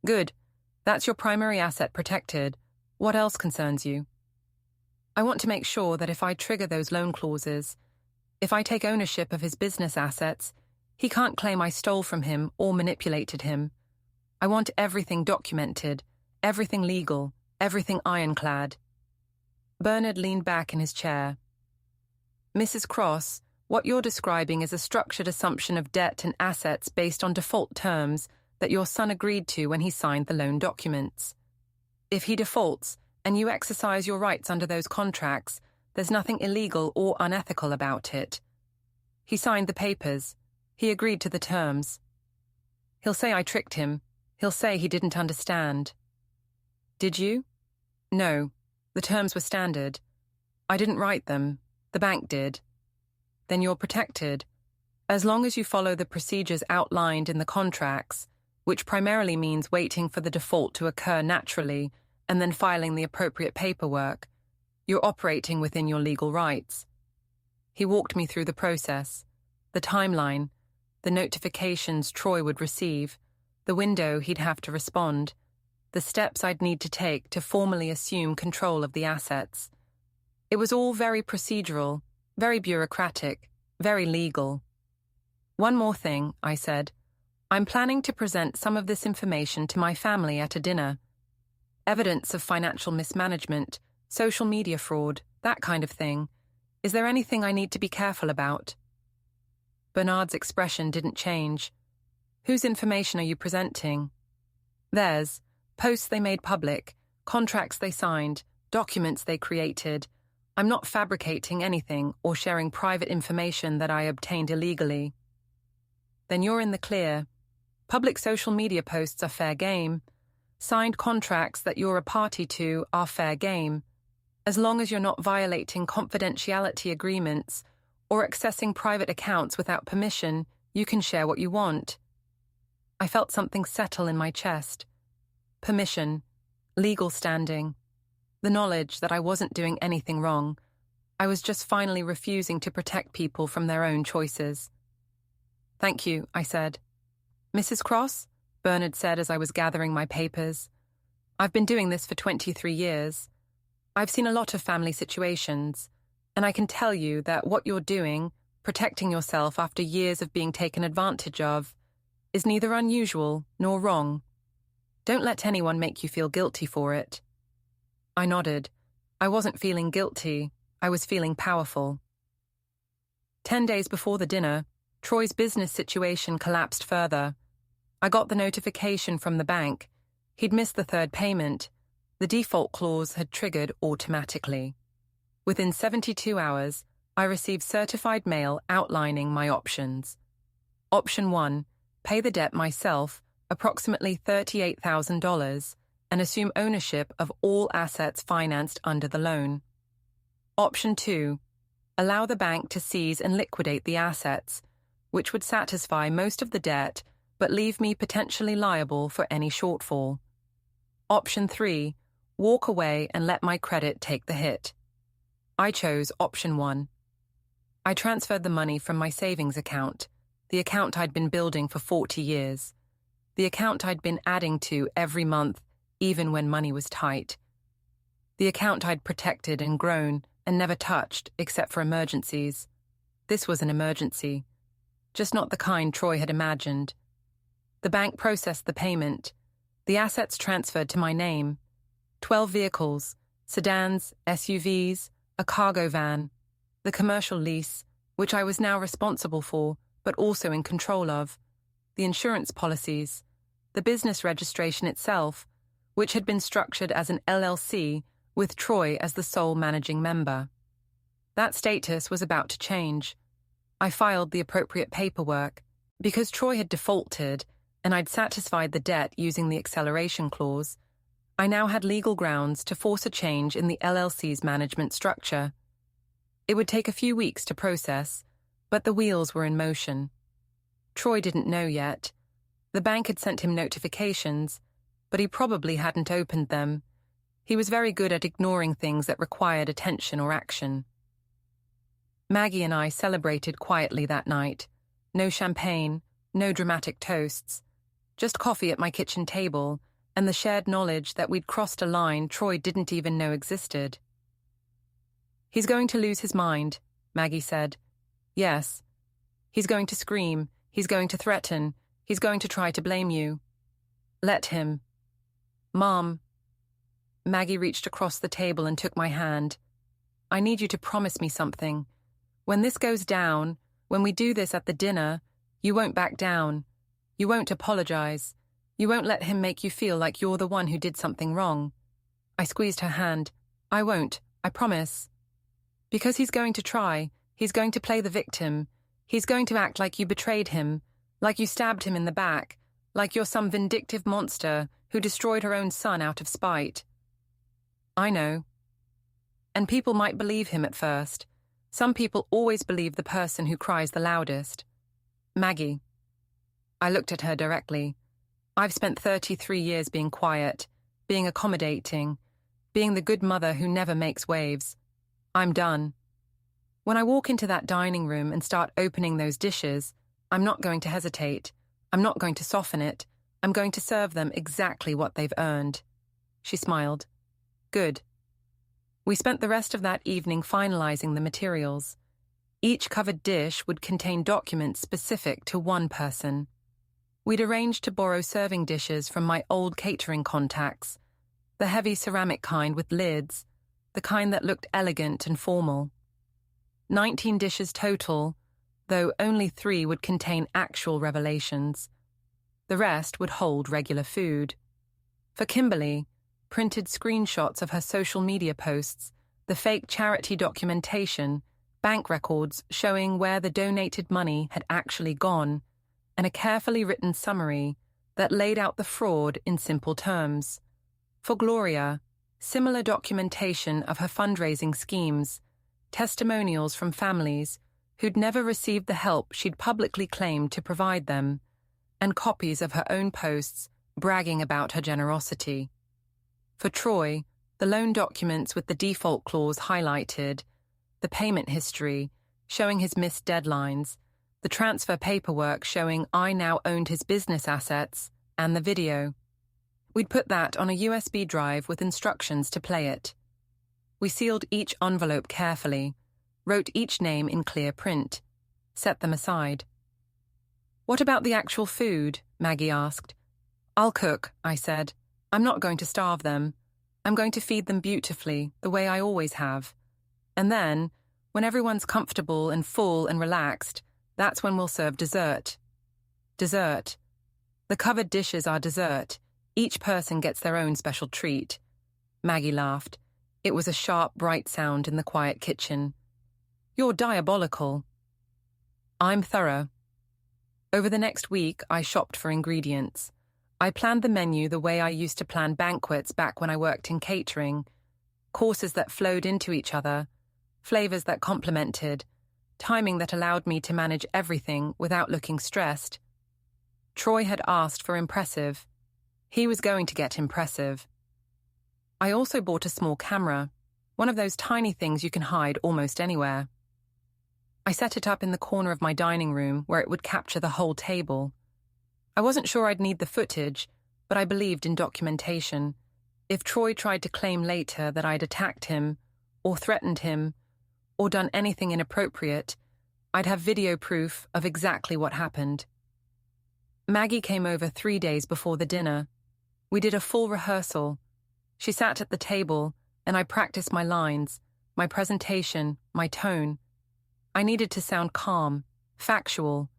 "Good. That's your primary asset protected. What else concerns you?" "I want to make sure that if I trigger those loan clauses, if I take ownership of his business assets, he can't claim I stole from him or manipulated him. I want everything documented, everything legal, everything ironclad." Bernard leaned back in his chair. "Mrs. Cross, what you're describing is a structured assumption of debt and assets based on default terms that your son agreed to when he signed the loan documents. If he defaults, and you exercise your rights under those contracts, there's nothing illegal or unethical about it. He signed the papers. He agreed to the terms. He'll say I tricked him. He'll say he didn't understand. Did you? No. The terms were standard. I didn't write them. The bank did. Then you're protected. As long as you follow the procedures outlined in the contracts, which primarily means waiting for the default to occur naturally and then filing the appropriate paperwork, you're operating within your legal rights. He walked me through the process, the timeline, the notifications Troy would receive, the window he'd have to respond, the steps I'd need to take to formally assume control of the assets. It was all very procedural, very bureaucratic, very legal. One more thing, I said. I'm planning to present some of this information to my family at a dinner. Evidence of financial mismanagement, social media fraud, that kind of thing. Is there anything I need to be careful about? Bernard's expression didn't change. Whose information are you presenting? Theirs. Posts they made public, contracts they signed, documents they created. I'm not fabricating anything or sharing private information that I obtained illegally. Then you're in the clear. Public social media posts are fair game. Signed contracts that you're a party to are fair game. As long as you're not violating confidentiality agreements or accessing private accounts without permission, you can share what you want. I felt something settle in my chest. Permission, legal standing, the knowledge that I wasn't doing anything wrong. I was just finally refusing to protect people from their own choices. Thank you, I said. Mrs. Cross? Bernard said as I was gathering my papers. I've been doing this for 23 years. I've seen a lot of family situations, and I can tell you that what you're doing, protecting yourself after years of being taken advantage of, is neither unusual nor wrong. Don't let anyone make you feel guilty for it. I nodded. I wasn't feeling guilty. I was feeling powerful. 10 days before the dinner, Troy's business situation collapsed further. I got the notification from the bank. He'd missed the third payment. The default clause had triggered automatically. Within 72 hours, I received certified mail outlining my options. Option 1, pay the debt myself, approximately $38,000, and assume ownership of all assets financed under the loan. Option 2, allow the bank to seize and liquidate the assets, which would satisfy most of the debt but leave me potentially liable for any shortfall. Option 3, walk away and let my credit take the hit. I chose option 1. I transferred the money from my savings account, the account I'd been building for 40 years. The account I'd been adding to every month, even when money was tight. The account I'd protected and grown and never touched except for emergencies. This was an emergency, just not the kind Troy had imagined. The bank processed the payment. The assets transferred to my name. 12 vehicles, sedans, SUVs, a cargo van, the commercial lease, which I was now responsible for, but also in control of, the insurance policies, the business registration itself, which had been structured as an LLC with Troy as the sole managing member. That status was about to change. I filed the appropriate paperwork. Because Troy had defaulted and I'd satisfied the debt using the acceleration clause, I now had legal grounds to force a change in the LLC's management structure. It would take a few weeks to process, but the wheels were in motion. Troy didn't know yet. The bank had sent him notifications, but he probably hadn't opened them. He was very good at ignoring things that required attention or action. Maggie and I celebrated quietly that night. No champagne, no dramatic toasts. Just coffee at my kitchen table, and the shared knowledge that we'd crossed a line Troy didn't even know existed. He's going to lose his mind, Maggie said. Yes. He's going to scream. He's going to threaten. He's going to try to blame you. Let him. Mom. Maggie reached across the table and took my hand. I need you to promise me something. When this goes down, when we do this at the dinner, you won't back down. You won't apologize. You won't let him make you feel like you're the one who did something wrong. I squeezed her hand. I won't. I promise. Because he's going to try. He's going to play the victim. He's going to act like you betrayed him, like you stabbed him in the back, like you're some vindictive monster who destroyed her own son out of spite. I know. And people might believe him at first. Some people always believe the person who cries the loudest. Maggie. I looked at her directly. I've spent 33 years being quiet, being accommodating, being the good mother who never makes waves. I'm done. When I walk into that dining room and start opening those dishes, I'm not going to hesitate. I'm not going to soften it. I'm going to serve them exactly what they've earned. She smiled. Good. We spent the rest of that evening finalizing the materials. Each covered dish would contain documents specific to one person. We'd arranged to borrow serving dishes from my old catering contacts, the heavy ceramic kind with lids, the kind that looked elegant and formal. 19 dishes total, though only 3 would contain actual revelations. The rest would hold regular food. For Kimberly, printed screenshots of her social media posts, the fake charity documentation, bank records showing where the donated money had actually gone, and a carefully written summary that laid out the fraud in simple terms. For Gloria, similar documentation of her fundraising schemes, testimonials from families who'd never received the help she'd publicly claimed to provide them, and copies of her own posts bragging about her generosity. For Troy, the loan documents with the default clause highlighted, the payment history showing his missed deadlines, the transfer paperwork showing I now owned his business assets, and the video. We'd put that on a USB drive with instructions to play it. We sealed each envelope carefully, wrote each name in clear print, set them aside. What about the actual food? Maggie asked. I'll cook, I said. I'm not going to starve them. I'm going to feed them beautifully, the way I always have. And then, when everyone's comfortable and full and relaxed, that's when we'll serve dessert. Dessert. The covered dishes are dessert. Each person gets their own special treat. Maggie laughed. It was a sharp, bright sound in the quiet kitchen. You're diabolical. I'm thorough. Over the next week, I shopped for ingredients. I planned the menu the way I used to plan banquets back when I worked in catering. Courses that flowed into each other, flavors that complemented, timing that allowed me to manage everything without looking stressed. Troy had asked for impressive. He was going to get impressive. I also bought a small camera, one of those tiny things you can hide almost anywhere. I set it up in the corner of my dining room where it would capture the whole table. I wasn't sure I'd need the footage, but I believed in documentation. If Troy tried to claim later that I'd attacked him, or threatened him, or done anything inappropriate, I'd have video proof of exactly what happened. Maggie came over 3 days before the dinner. We did a full rehearsal. She sat at the table, and I practiced my lines, my presentation, my tone. I needed to sound calm, factual,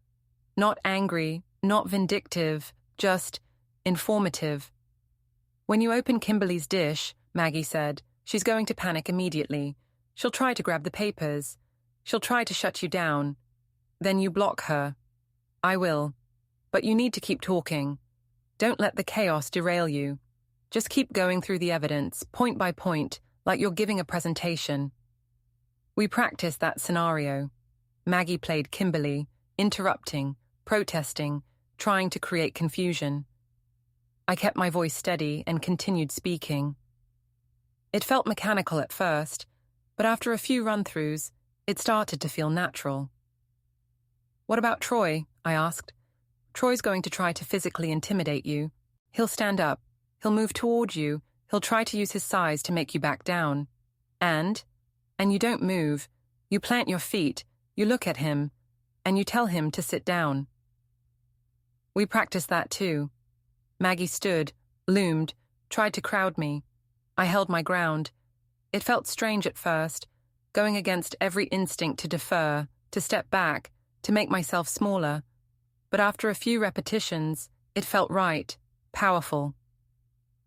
not angry, not vindictive, just informative. When you open Kimberly's dish, Maggie said, she's going to panic immediately. She'll try to grab the papers. She'll try to shut you down. Then you block her. I will. But you need to keep talking. Don't let the chaos derail you. Just keep going through the evidence, point by point, like you're giving a presentation. We practiced that scenario. Maggie played Kimberly, interrupting, protesting, trying to create confusion. I kept my voice steady and continued speaking. It felt mechanical at first, but after a few run-throughs, it started to feel natural. What about Troy? I asked. Troy's going to try to physically intimidate you. He'll stand up. He'll move toward you. He'll try to use his size to make you back down. And you don't move. You plant your feet, you look at him, and you tell him to sit down. We practiced that too. Maggie stood, loomed, tried to crowd me. I held my ground. It felt strange at first, going against every instinct to defer, to step back, to make myself smaller. But after a few repetitions, it felt right, powerful.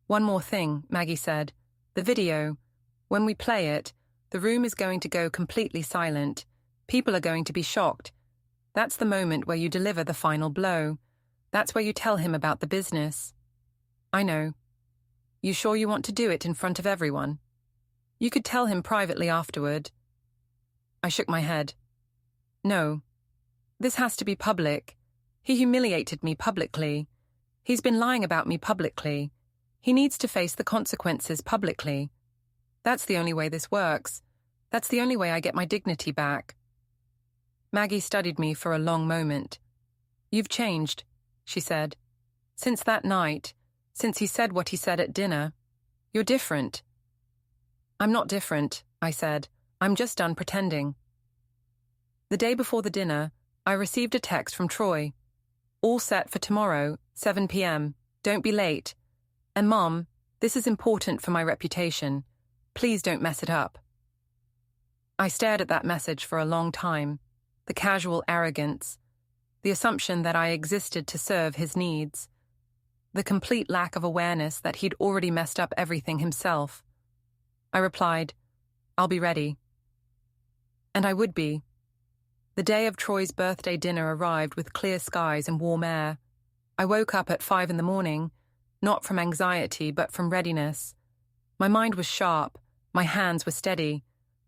One more thing, Maggie said. The video. When we play it, the room is going to go completely silent. People are going to be shocked. That's the moment where you deliver the final blow. That's where you tell him about the business. I know. You sure you want to do it in front of everyone? You could tell him privately afterward. I shook my head. No. This has to be public. He humiliated me publicly. He's been lying about me publicly. He needs to face the consequences publicly. That's the only way this works. That's the only way I get my dignity back. Maggie studied me for a long moment. You've changed, she said. Since that night, since he said what he said at dinner, you're different. I'm not different, I said. I'm just done pretending. The day before the dinner, I received a text from Troy. All set for tomorrow, 7 p.m. Don't be late. And Mom, this is important for my reputation. Please don't mess it up. I stared at that message for a long time. The casual arrogance, the assumption that I existed to serve his needs, the complete lack of awareness that he'd already messed up everything himself. I replied, I'll be ready. And I would be. The day of Troy's birthday dinner arrived with clear skies and warm air. I woke up at 5 a.m, not from anxiety but from readiness. My mind was sharp, my hands were steady.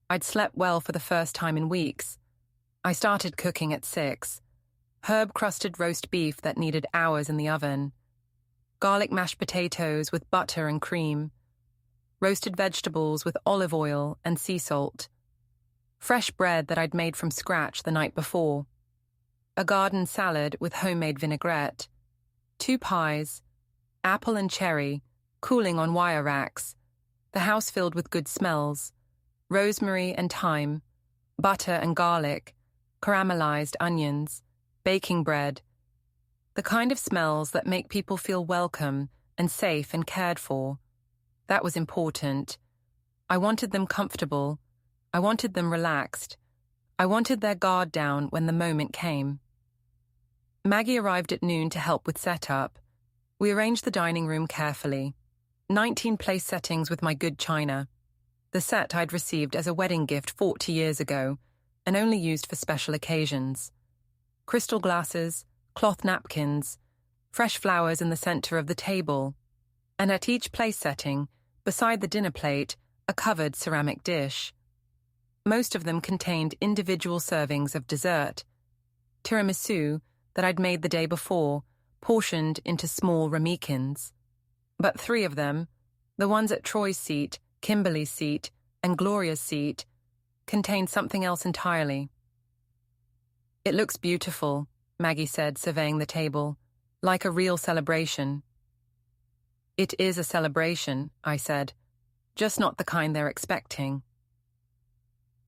I'd slept well for the first time in weeks. I started cooking at 6. Herb-crusted roast beef that needed hours in the oven. Garlic mashed potatoes with butter and cream. Roasted vegetables with olive oil and sea salt. Fresh bread that I'd made from scratch the night before. A garden salad with homemade vinaigrette. 2 pies. Apple and cherry, cooling on wire racks. The house filled with good smells. Rosemary and thyme. Butter and garlic. Caramelized onions. Baking bread. The kind of smells that make people feel welcome and safe and cared for. That was important. I wanted them comfortable. I wanted them relaxed. I wanted their guard down when the moment came. Maggie arrived at noon to help with setup. We arranged the dining room carefully. 19 place settings with my good china. The set I'd received as a wedding gift 40 years ago and only used for special occasions. Crystal glasses, cloth napkins, fresh flowers in the center of the table, and at each place setting, beside the dinner plate, a covered ceramic dish. Most of them contained individual servings of dessert. Tiramisu that I'd made the day before, portioned into small ramekins. But 3 of them, the ones at Troy's seat, Kimberly's seat, and Gloria's seat, contained something else entirely. It looks beautiful, Maggie said, surveying the table, like a real celebration. It is a celebration, I said, just not the kind they're expecting.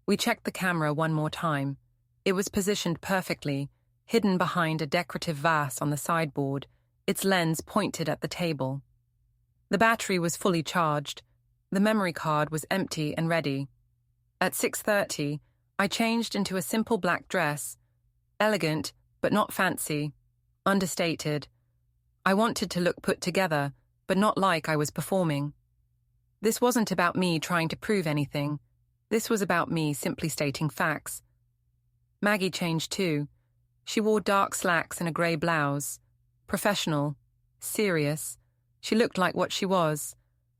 We checked the camera one more time. It was positioned perfectly, hidden behind a decorative vase on the sideboard, its lens pointed at the table. The battery was fully charged. The memory card was empty and ready. At 6:30, I changed into a simple black dress, elegant but not fancy, understated. I wanted to look put together, but not like I was performing. This wasn't about me trying to prove anything. This was about me simply stating facts. Maggie changed too. She wore dark slacks and a grey blouse. Professional, serious. She looked like what she was,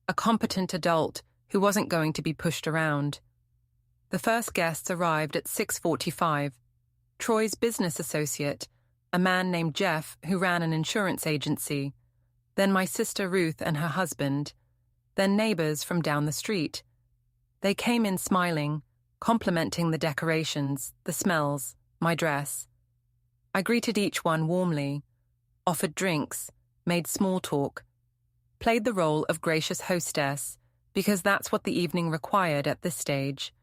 a competent adult who wasn't going to be pushed around. The first guests arrived at 6:45. Troy's business associate, a man named Jeff who ran an insurance agency, then my sister Ruth and her husband, then neighbors from down the street. They came in smiling, complimenting the decorations, the smells, my dress. I greeted each one warmly, offered drinks, made small talk, played the role of gracious hostess because that's what the evening required at this stage.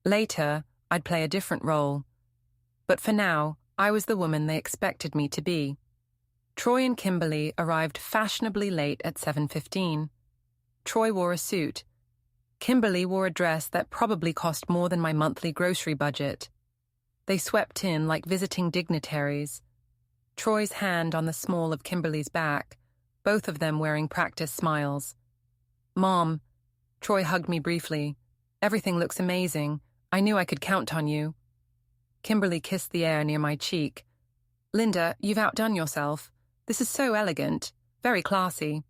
Later, I'd play a different role. But for now, I was the woman they expected me to be. Troy and Kimberly arrived fashionably late at 7:15. Troy wore a suit. Kimberly wore a dress that probably cost more than my monthly grocery budget. They swept in like visiting dignitaries. Troy's hand on the small of Kimberly's back, both of them wearing practice smiles. Mom, Troy hugged me briefly. Everything looks amazing. I knew I could count on you. Kimberly kissed the air near my cheek. Linda, you've outdone yourself. This is so elegant, very classy.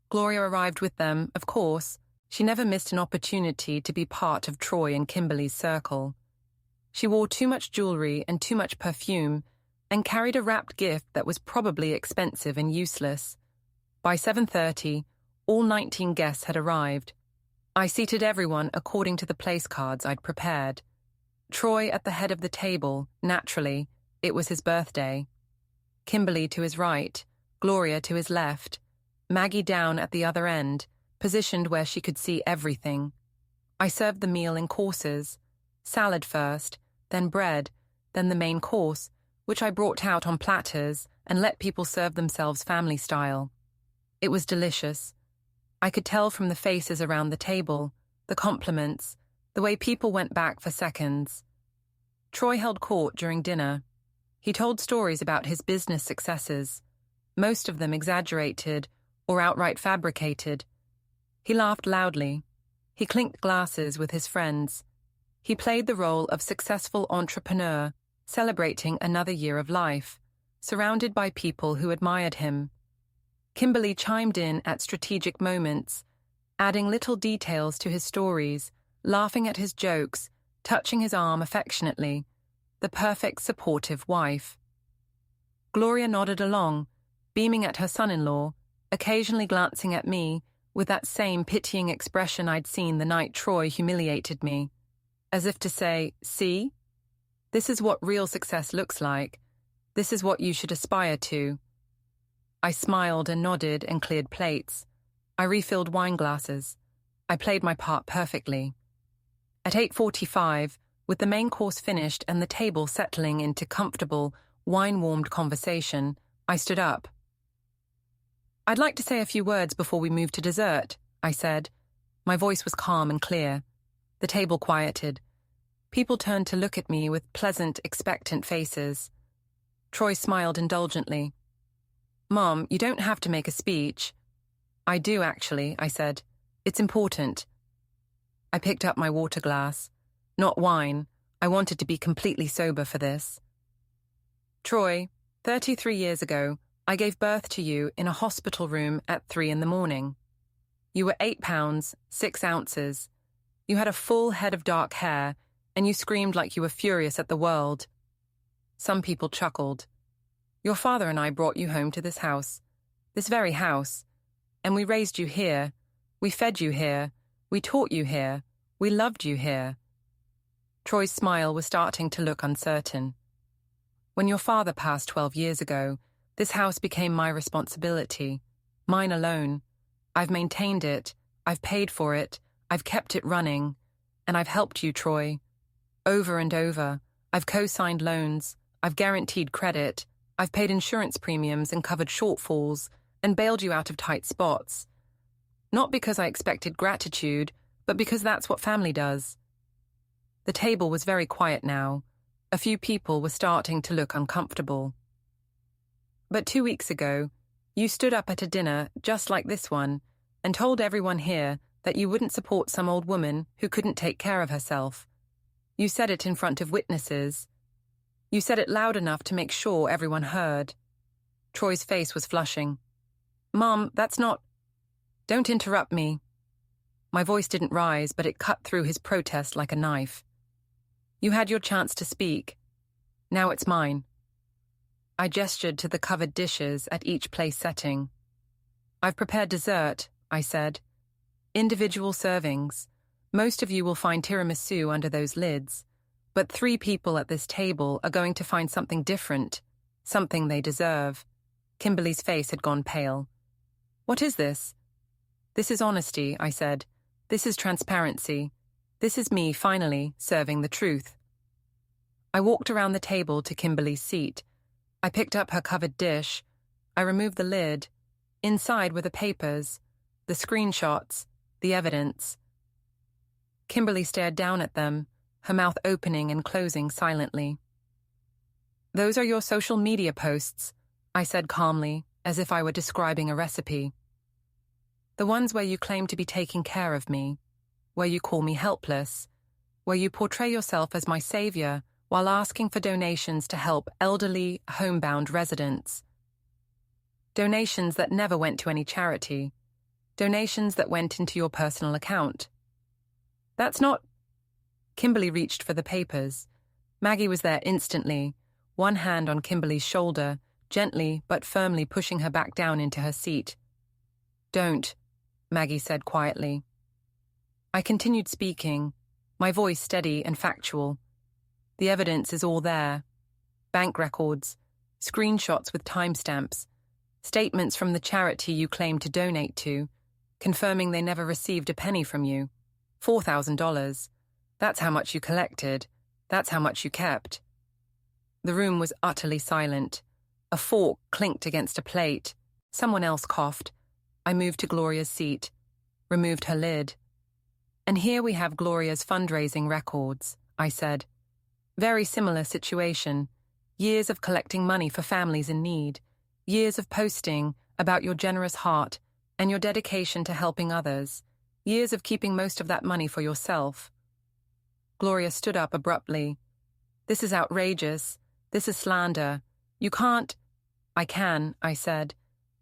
Gloria arrived with them, of course. She never missed an opportunity to be part of Troy and Kimberly's circle. She wore too much jewelry and too much perfume, and carried a wrapped gift that was probably expensive and useless. By 7:30, all 19 guests had arrived. I seated everyone according to the place cards I'd prepared. Troy at the head of the table, naturally, it was his birthday. Kimberly to his right, Gloria to his left, Maggie down at the other end, positioned where she could see everything. I served the meal in courses, salad first, then bread, then the main course, which I brought out on platters and let people serve themselves family style. It was delicious. I could tell from the faces around the table, the compliments, the way people went back for seconds. Troy held court during dinner. He told stories about his business successes, most of them exaggerated or outright fabricated. He laughed loudly. He clinked glasses with his friends. He played the role of successful entrepreneur, celebrating another year of life, surrounded by people who admired him. Kimberly chimed in at strategic moments, adding little details to his stories, laughing at his jokes, touching his arm affectionately, the perfect supportive wife. Gloria nodded along, beaming at her son-in-law, occasionally glancing at me with that same pitying expression I'd seen the night Troy humiliated me, as if to say, "See? This is what real success looks like. This is what you should aspire to." I smiled and nodded and cleared plates. I refilled wine glasses. I played my part perfectly. At 8:45, with the main course finished and the table settling into comfortable, wine-warmed conversation, I stood up. "I'd like to say a few words before we move to dessert," I said. My voice was calm and clear. The table quieted. People turned to look at me with pleasant, expectant faces. Troy smiled indulgently. "Mom, you don't have to make a speech." "I do, actually," I said. "It's important." I picked up my water glass. Not wine. I wanted to be completely sober for this. "Troy, 33 years ago, I gave birth to you in a hospital room at 3 a.m. You were 8 pounds, 6 ounces. You had a full head of dark hair, and you screamed like you were furious at the world." Some people chuckled. "Your father and I brought you home to this house, this very house, and we raised you here. We fed you here. We taught you here. We loved you here." Troy's smile was starting to look uncertain. "When your father passed 12 years ago, this house became my responsibility, mine alone. I've maintained it, I've paid for it, I've kept it running, and I've helped you, Troy. Over and over, I've co-signed loans, I've guaranteed credit, I've paid insurance premiums and covered shortfalls, and bailed you out of tight spots. Not because I expected gratitude, but because that's what family does." The table was very quiet now. A few people were starting to look uncomfortable. "But 2 weeks ago, you stood up at a dinner just like this one and told everyone here that you wouldn't support some old woman who couldn't take care of herself. You said it in front of witnesses. You said it loud enough to make sure everyone heard." Troy's face was flushing. "Mom, that's not—" "Don't interrupt me." My voice didn't rise, but it cut through his protest like a knife. "You had your chance to speak. Now it's mine." I gestured to the covered dishes at each place setting. "I've prepared dessert," I said. "Individual servings. Most of you will find tiramisu under those lids, but 3 people at this table are going to find something different, something they deserve." Kimberly's face had gone pale. "What is this?" "This is honesty," I said. "This is transparency. This is me, finally, serving the truth." I walked around the table to Kimberly's seat. I picked up her covered dish. I removed the lid. Inside were the papers, the screenshots, the evidence. Kimberly stared down at them, her mouth opening and closing silently. "Those are your social media posts," I said calmly, as if I were describing a recipe. "The ones where you claim to be taking care of me, where you call me helpless, where you portray yourself as my savior while asking for donations to help elderly, homebound residents." Donations that never went to any charity. Donations that went into your personal account. That's not... Kimberly reached for the papers. Maggie was there instantly, one hand on Kimberly's shoulder, gently but firmly pushing her back down into her seat. Don't, Maggie said quietly. I continued speaking, my voice steady and factual. The evidence is all there. Bank records, screenshots with timestamps, statements from the charity you claim to donate to, confirming they never received a penny from you. $4,000. That's how much you collected. That's how much you kept. The room was utterly silent. A fork clinked against a plate. Someone else coughed. I moved to Gloria's seat, removed her lid. And here we have Gloria's fundraising records, I said. Very similar situation. Years of collecting money for families in need. Years of posting about your generous heart and your dedication to helping others. Years of keeping most of that money for yourself. Gloria stood up abruptly. This is outrageous. This is slander. You can't... I can, I said,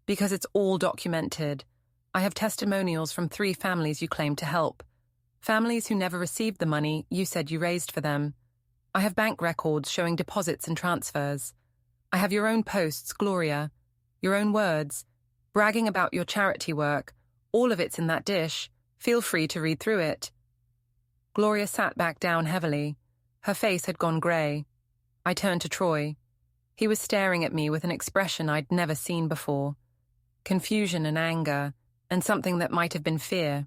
because it's all documented. I have testimonials from 3 families you claim to help. Families who never received the money you said you raised for them. I have bank records showing deposits and transfers. I have your own posts, Gloria, your own words, bragging about your charity work. All of it's in that dish. Feel free to read through it. Gloria sat back down heavily. Her face had gone grey. I turned to Troy. He was staring at me with an expression I'd never seen before. Confusion and anger, and something that might have been fear.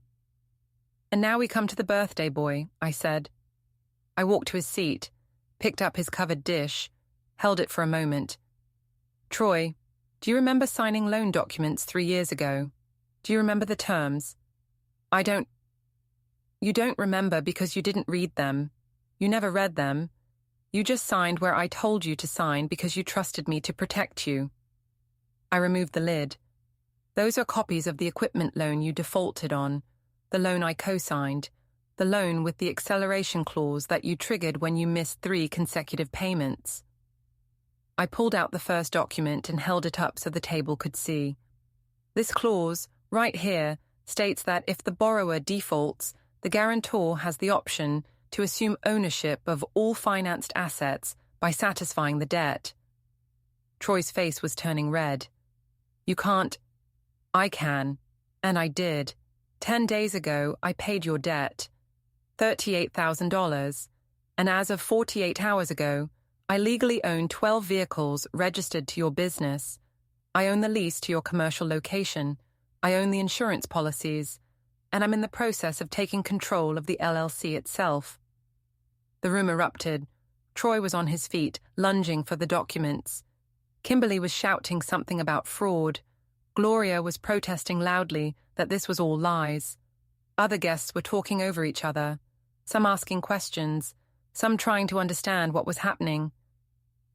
And now we come to the birthday boy, I said. I walked to his seat, picked up his covered dish, held it for a moment. Troy, do you remember signing loan documents 3 years ago? Do you remember the terms? I don't... You don't remember because you didn't read them. You never read them. You just signed where I told you to sign because you trusted me to protect you. I removed the lid. Those are copies of the equipment loan you defaulted on, the loan I co-signed, the loan with the acceleration clause that you triggered when you missed 3 consecutive payments. I pulled out the first document and held it up so the table could see. This clause, right here, states that if the borrower defaults, the guarantor has the option to assume ownership of all financed assets by satisfying the debt. Troy's face was turning red. You can't... I can. And I did. 10 days ago, I paid your debt. $38,000. And as of 48 hours ago, I legally own 12 vehicles registered to your business. I own the lease to your commercial location. I own the insurance policies. And I'm in the process of taking control of the LLC itself. The room erupted. Troy was on his feet, lunging for the documents. Kimberly was shouting something about fraud. Gloria was protesting loudly that this was all lies. Other guests were talking over each other, some asking questions, some trying to understand what was happening.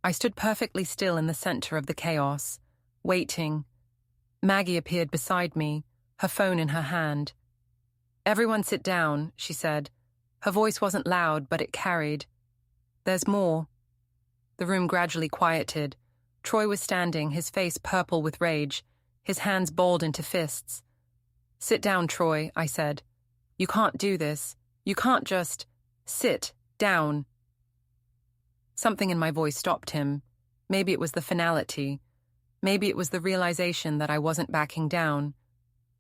I stood perfectly still in the center of the chaos, waiting. Maggie appeared beside me, her phone in her hand. Everyone sit down, she said. Her voice wasn't loud, but it carried. There's more. The room gradually quieted. Troy was standing, his face purple with rage, his hands balled into fists. Sit down, Troy, I said. You can't do this. You can't just... Sit down. Something in my voice stopped him. Maybe it was the finality. Maybe it was the realization that I wasn't backing down.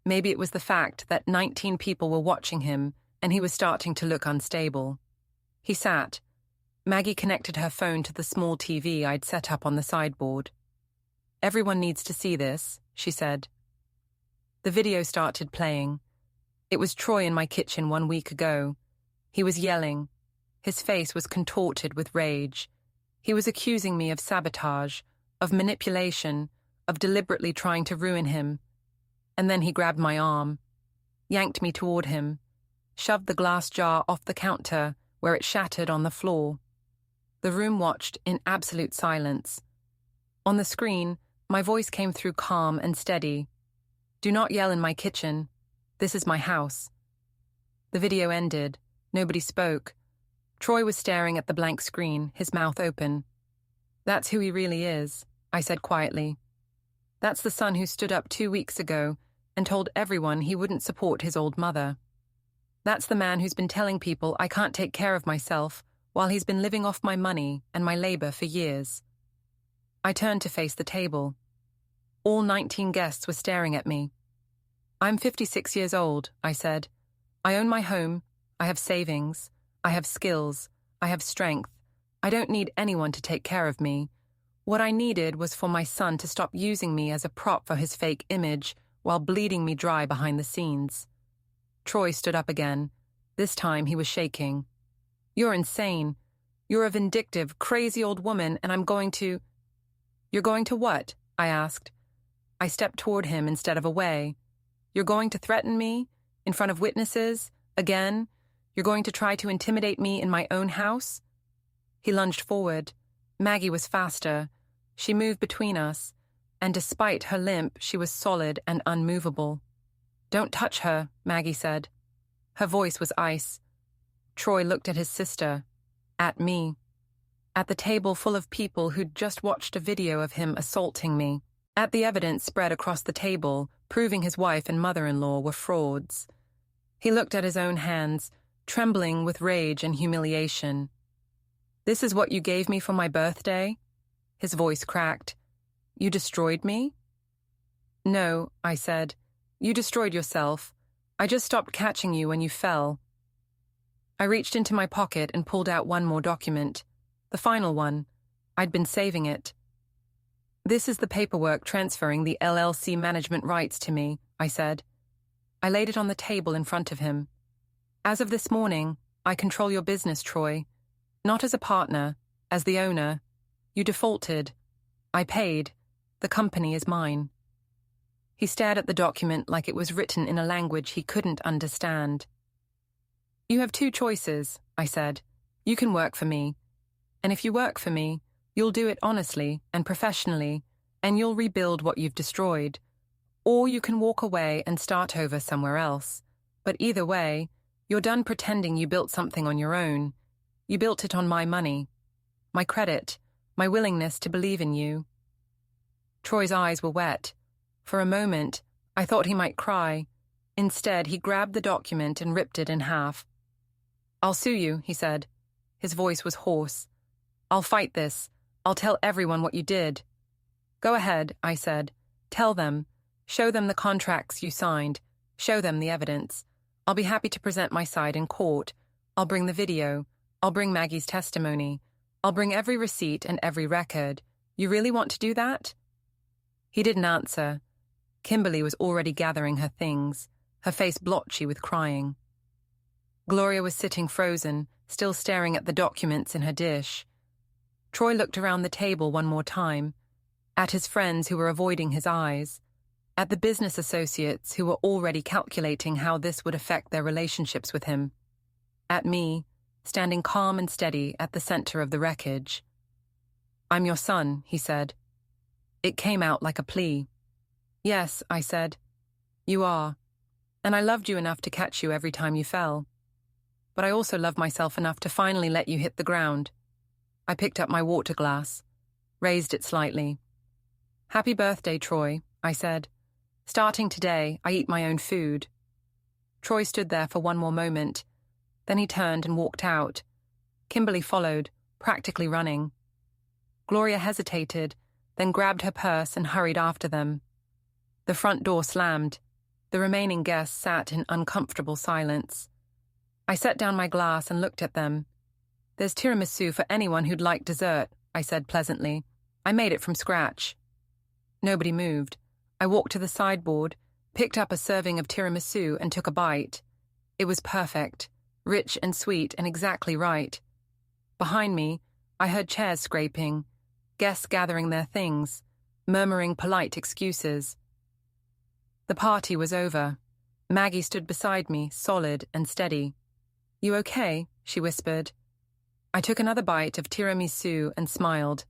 Maybe it was the fact that 19 people were watching him and he was starting to look unstable. He sat. Maggie connected her phone to the small TV I'd set up on the sideboard. Everyone needs to see this, she said. The video started playing. It was Troy in my kitchen 1 week ago. He was yelling. His face was contorted with rage. He was accusing me of sabotage, of manipulation, of deliberately trying to ruin him. And then he grabbed my arm, yanked me toward him, shoved the glass jar off the counter where it shattered on the floor. The room watched in absolute silence. On the screen, my voice came through calm and steady. Do not yell in my kitchen. This is my house. The video ended. Nobody spoke. Troy was staring at the blank screen, his mouth open. That's who he really is, I said quietly. That's the son who stood up 2 weeks ago and told everyone he wouldn't support his old mother. That's the man who's been telling people I can't take care of myself while he's been living off my money and my labor for years. I turned to face the table. All 19 guests were staring at me. I'm 56 years old, I said. I own my home, I have savings, I have skills, I have strength. I don't need anyone to take care of me. What I needed was for my son to stop using me as a prop for his fake image while bleeding me dry behind the scenes. Troy stood up again. This time he was shaking. You're insane. You're a vindictive, crazy old woman, and I'm going to... You're going to what? I asked. I stepped toward him instead of away. You're going to threaten me? In front of witnesses? Again? You're going to try to intimidate me in my own house? He lunged forward. Maggie was faster. She moved between us, and despite her limp, she was solid and unmovable. Don't touch her, Maggie said. Her voice was ice. Troy looked at his sister, at me, at the table full of people who'd just watched a video of him assaulting me, at the evidence spread across the table, proving his wife and mother-in-law were frauds. He looked at his own hands, trembling with rage and humiliation. This is what you gave me for my birthday? His voice cracked. You destroyed me? No, I said. You destroyed yourself. I just stopped catching you when you fell. I reached into my pocket and pulled out one more document. The final one. I'd been saving it. This is the paperwork transferring the LLC management rights to me, I said. I laid it on the table in front of him. As of this morning, I control your business, Troy. Not as a partner, as the owner. You defaulted. I paid. The company is mine. He stared at the document like it was written in a language he couldn't understand. You have 2 choices, I said. You can work for me. And if you work for me, you'll do it honestly and professionally, and you'll rebuild what you've destroyed. Or you can walk away and start over somewhere else. But either way, you're done pretending you built something on your own. You built it on my money, my credit, my willingness to believe in you. Troy's eyes were wet. For a moment, I thought he might cry. Instead, he grabbed the document and ripped it in half. I'll sue you, he said. His voice was hoarse. I'll fight this. I'll tell everyone what you did. Go ahead, I said. Tell them. Show them the contracts you signed. Show them the evidence. I'll be happy to present my side in court. I'll bring the video. I'll bring Maggie's testimony. I'll bring every receipt and every record. You really want to do that? He didn't answer. Kimberly was already gathering her things, her face blotchy with crying. Gloria was sitting frozen, still staring at the documents in her dish. Troy looked around the table one more time, at his friends who were avoiding his eyes, at the business associates who were already calculating how this would affect their relationships with him, at me, standing calm and steady at the center of the wreckage. I'm your son, he said. It came out like a plea. Yes, I said. You are. And I loved you enough to catch you every time you fell. But I also loved myself enough to finally let you hit the ground. I picked up my water glass, raised it slightly. Happy birthday, Troy, I said. Starting today, I eat my own food. Troy stood there for one more moment. Then he turned and walked out. Kimberly followed, practically running. Gloria hesitated, then grabbed her purse and hurried after them. The front door slammed. The remaining guests sat in uncomfortable silence. I set down my glass and looked at them. There's tiramisu for anyone who'd like dessert, I said pleasantly. I made it from scratch. Nobody moved. I walked to the sideboard, picked up a serving of tiramisu and took a bite. It was perfect, rich and sweet and exactly right. Behind me, I heard chairs scraping, guests gathering their things, murmuring polite excuses. The party was over. Maggie stood beside me, solid and steady. You okay? She whispered. I took another bite of tiramisu and smiled.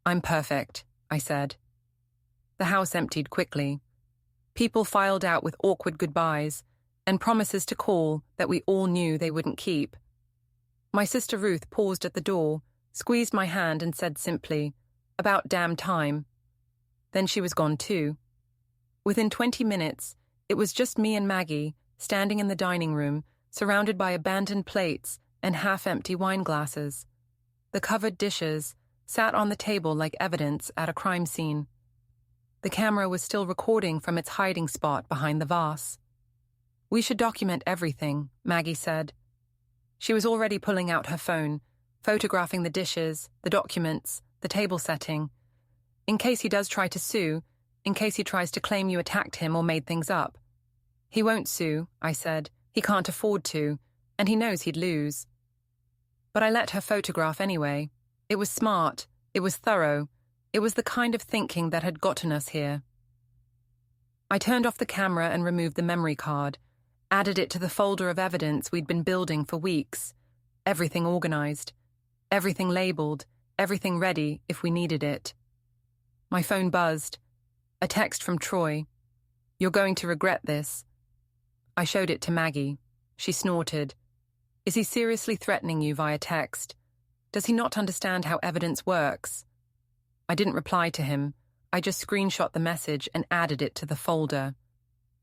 I'm perfect, I said. The house emptied quickly. People filed out with awkward goodbyes and promises to call that we all knew they wouldn't keep. My sister Ruth paused at the door, squeezed my hand and said simply, About damn time. Then she was gone too. Within 20 minutes, it was just me and Maggie, standing in the dining room, surrounded by abandoned plates and half-empty wine glasses. The covered dishes sat on the table like evidence at a crime scene. The camera was still recording from its hiding spot behind the vase. "We should document everything," Maggie said. She was already pulling out her phone, photographing the dishes, the documents, the table setting. In case he does try to sue, in case he tries to claim you attacked him or made things up. "He won't sue," I said. "He can't afford to, and he knows he'd lose." But I let her photograph anyway. It was smart, it was thorough, it was the kind of thinking that had gotten us here. I turned off the camera and removed the memory card, added it to the folder of evidence we'd been building for weeks. Everything organized, everything labeled, everything ready if we needed it. My phone buzzed. A text from Troy. "You're going to regret this." I showed it to Maggie. She snorted. "Is he seriously threatening you via text? Does he not understand how evidence works?" I didn't reply to him. I just screenshot the message and added it to the folder.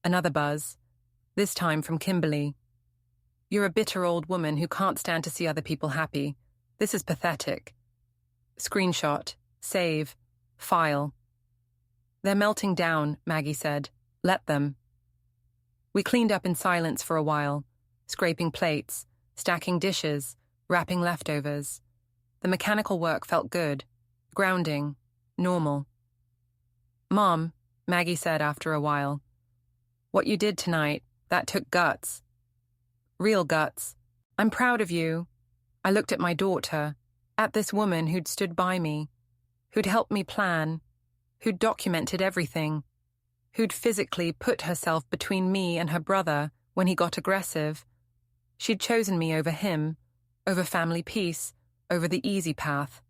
Another buzz. This time from Kimberly. "You're a bitter old woman who can't stand to see other people happy. This is pathetic." Screenshot. Save. File. "They're melting down," Maggie said. "Let them." We cleaned up in silence for a while, scraping plates, stacking dishes, wrapping leftovers. The mechanical work felt good, grounding, normal. "Mom," Maggie said after a while, "what you did tonight, that took guts. Real guts. I'm proud of you." I looked at my daughter, at this woman who'd stood by me, who'd helped me plan, who'd documented everything, who'd physically put herself between me and her brother when he got aggressive. She'd chosen me over him, over family peace, over the easy path.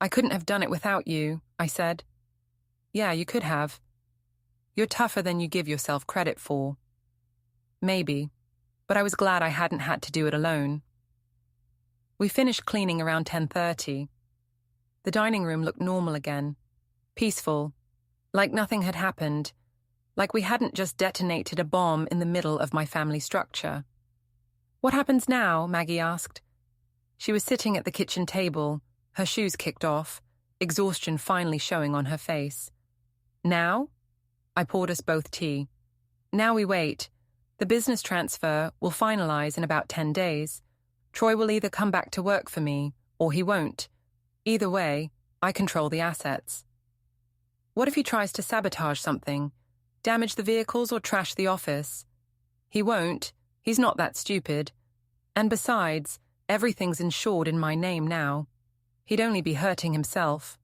"I couldn't have done it without you," I said. "Yeah, you could have. You're tougher than you give yourself credit for." Maybe, but I was glad I hadn't had to do it alone. We finished cleaning around 10:30. The dining room looked normal again, peaceful, like nothing had happened, like we hadn't just detonated a bomb in the middle of my family structure. "What happens now?" Maggie asked. She was sitting at the kitchen table, her shoes kicked off, exhaustion finally showing on her face. "Now?" I poured us both tea. "Now we wait. The business transfer will finalize in about 10 days. Troy will either come back to work for me, or he won't. Either way, I control the assets." "What if he tries to sabotage something, damage the vehicles or trash the office?" "He won't. He's not that stupid. And besides, everything's insured in my name now. He'd only be hurting himself."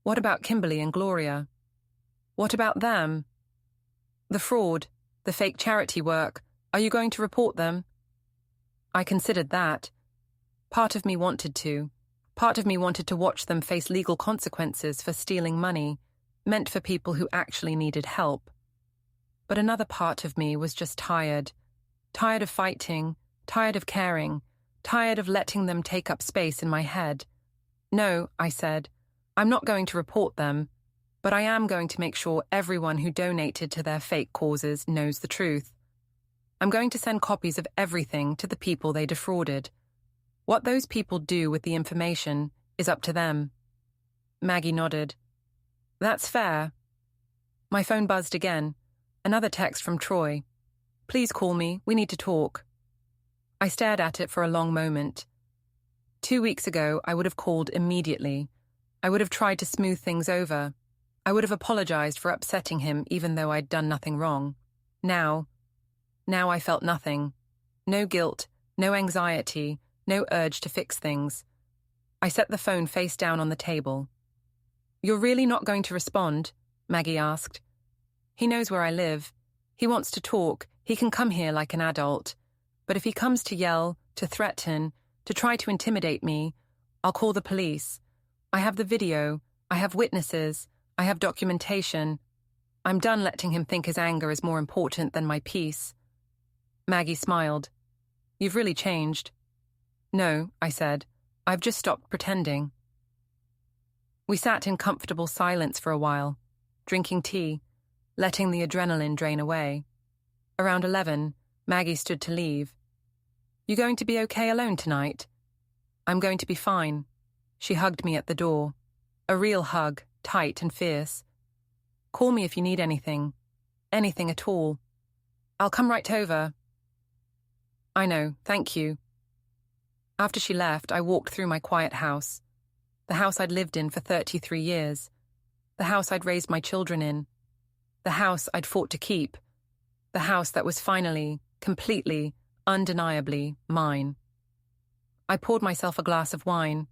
"What about Kimberly and Gloria? What about them? The fraud, the fake charity work, are you going to report them?" I considered that. Part of me wanted to. Part of me wanted to watch them face legal consequences for stealing money, meant for people who actually needed help. But another part of me was just tired. Tired of fighting, tired of caring, tired of letting them take up space in my head. "No," I said, "I'm not going to report them, but I am going to make sure everyone who donated to their fake causes knows the truth. I'm going to send copies of everything to the people they defrauded. What those people do with the information is up to them." Maggie nodded. "That's fair." My phone buzzed again. Another text from Troy. "Please call me, we need to talk." I stared at it for a long moment. 2 weeks ago, I would have called immediately. I would have tried to smooth things over. I would have apologized for upsetting him even though I'd done nothing wrong. Now I felt nothing. No guilt, no anxiety, no urge to fix things. I set the phone face down on the table. "You're really not going to respond?" Maggie asked. "He knows where I live. He wants to talk. He can come here like an adult. But if he comes to yell, to threaten, to try to intimidate me, I'll call the police. I have the video. I have witnesses. I have documentation. I'm done letting him think his anger is more important than my peace." Maggie smiled. "You've really changed." "No," I said. "I've just stopped pretending." We sat in comfortable silence for a while, drinking tea, letting the adrenaline drain away. Around 11, Maggie stood to leave. "You going to be okay alone tonight?" "I'm going to be fine." She hugged me at the door. A real hug, tight and fierce. "Call me if you need anything. Anything at all. I'll come right over." "I know, thank you." After she left, I walked through my quiet house. The house I'd lived in for 33 years. The house I'd raised my children in. The house I'd fought to keep. The house that was finally, completely, undeniably mine. I poured myself a glass of wine.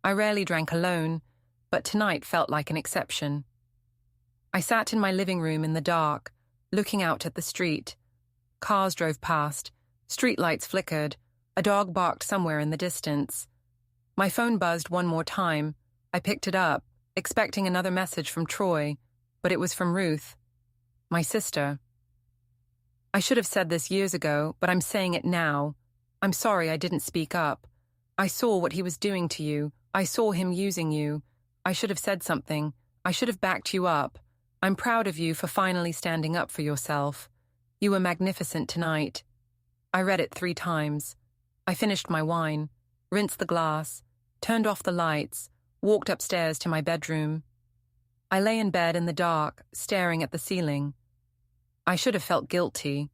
I rarely drank alone, but tonight felt like an exception. I sat in my living room in the dark, looking out at the street. Cars drove past, streetlights flickered, a dog barked somewhere in the distance. My phone buzzed one more time. I picked it up, expecting another message from Troy, but it was from Ruth, my sister. I should have said this years ago, but I'm saying it now. I'm sorry I didn't speak up. I saw what he was doing to you. I saw him using you. I should have said something. I should have backed you up. I'm proud of you for finally standing up for yourself. You were magnificent tonight. I read it 3 times. I finished my wine, rinsed the glass, turned off the lights, walked upstairs to my bedroom. I lay in bed in the dark, staring at the ceiling. I should have felt guilty.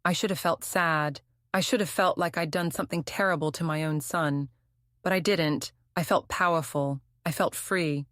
I should have felt sad. I should have felt like I'd done something terrible to my own son. But I didn't. I felt powerful. I felt free.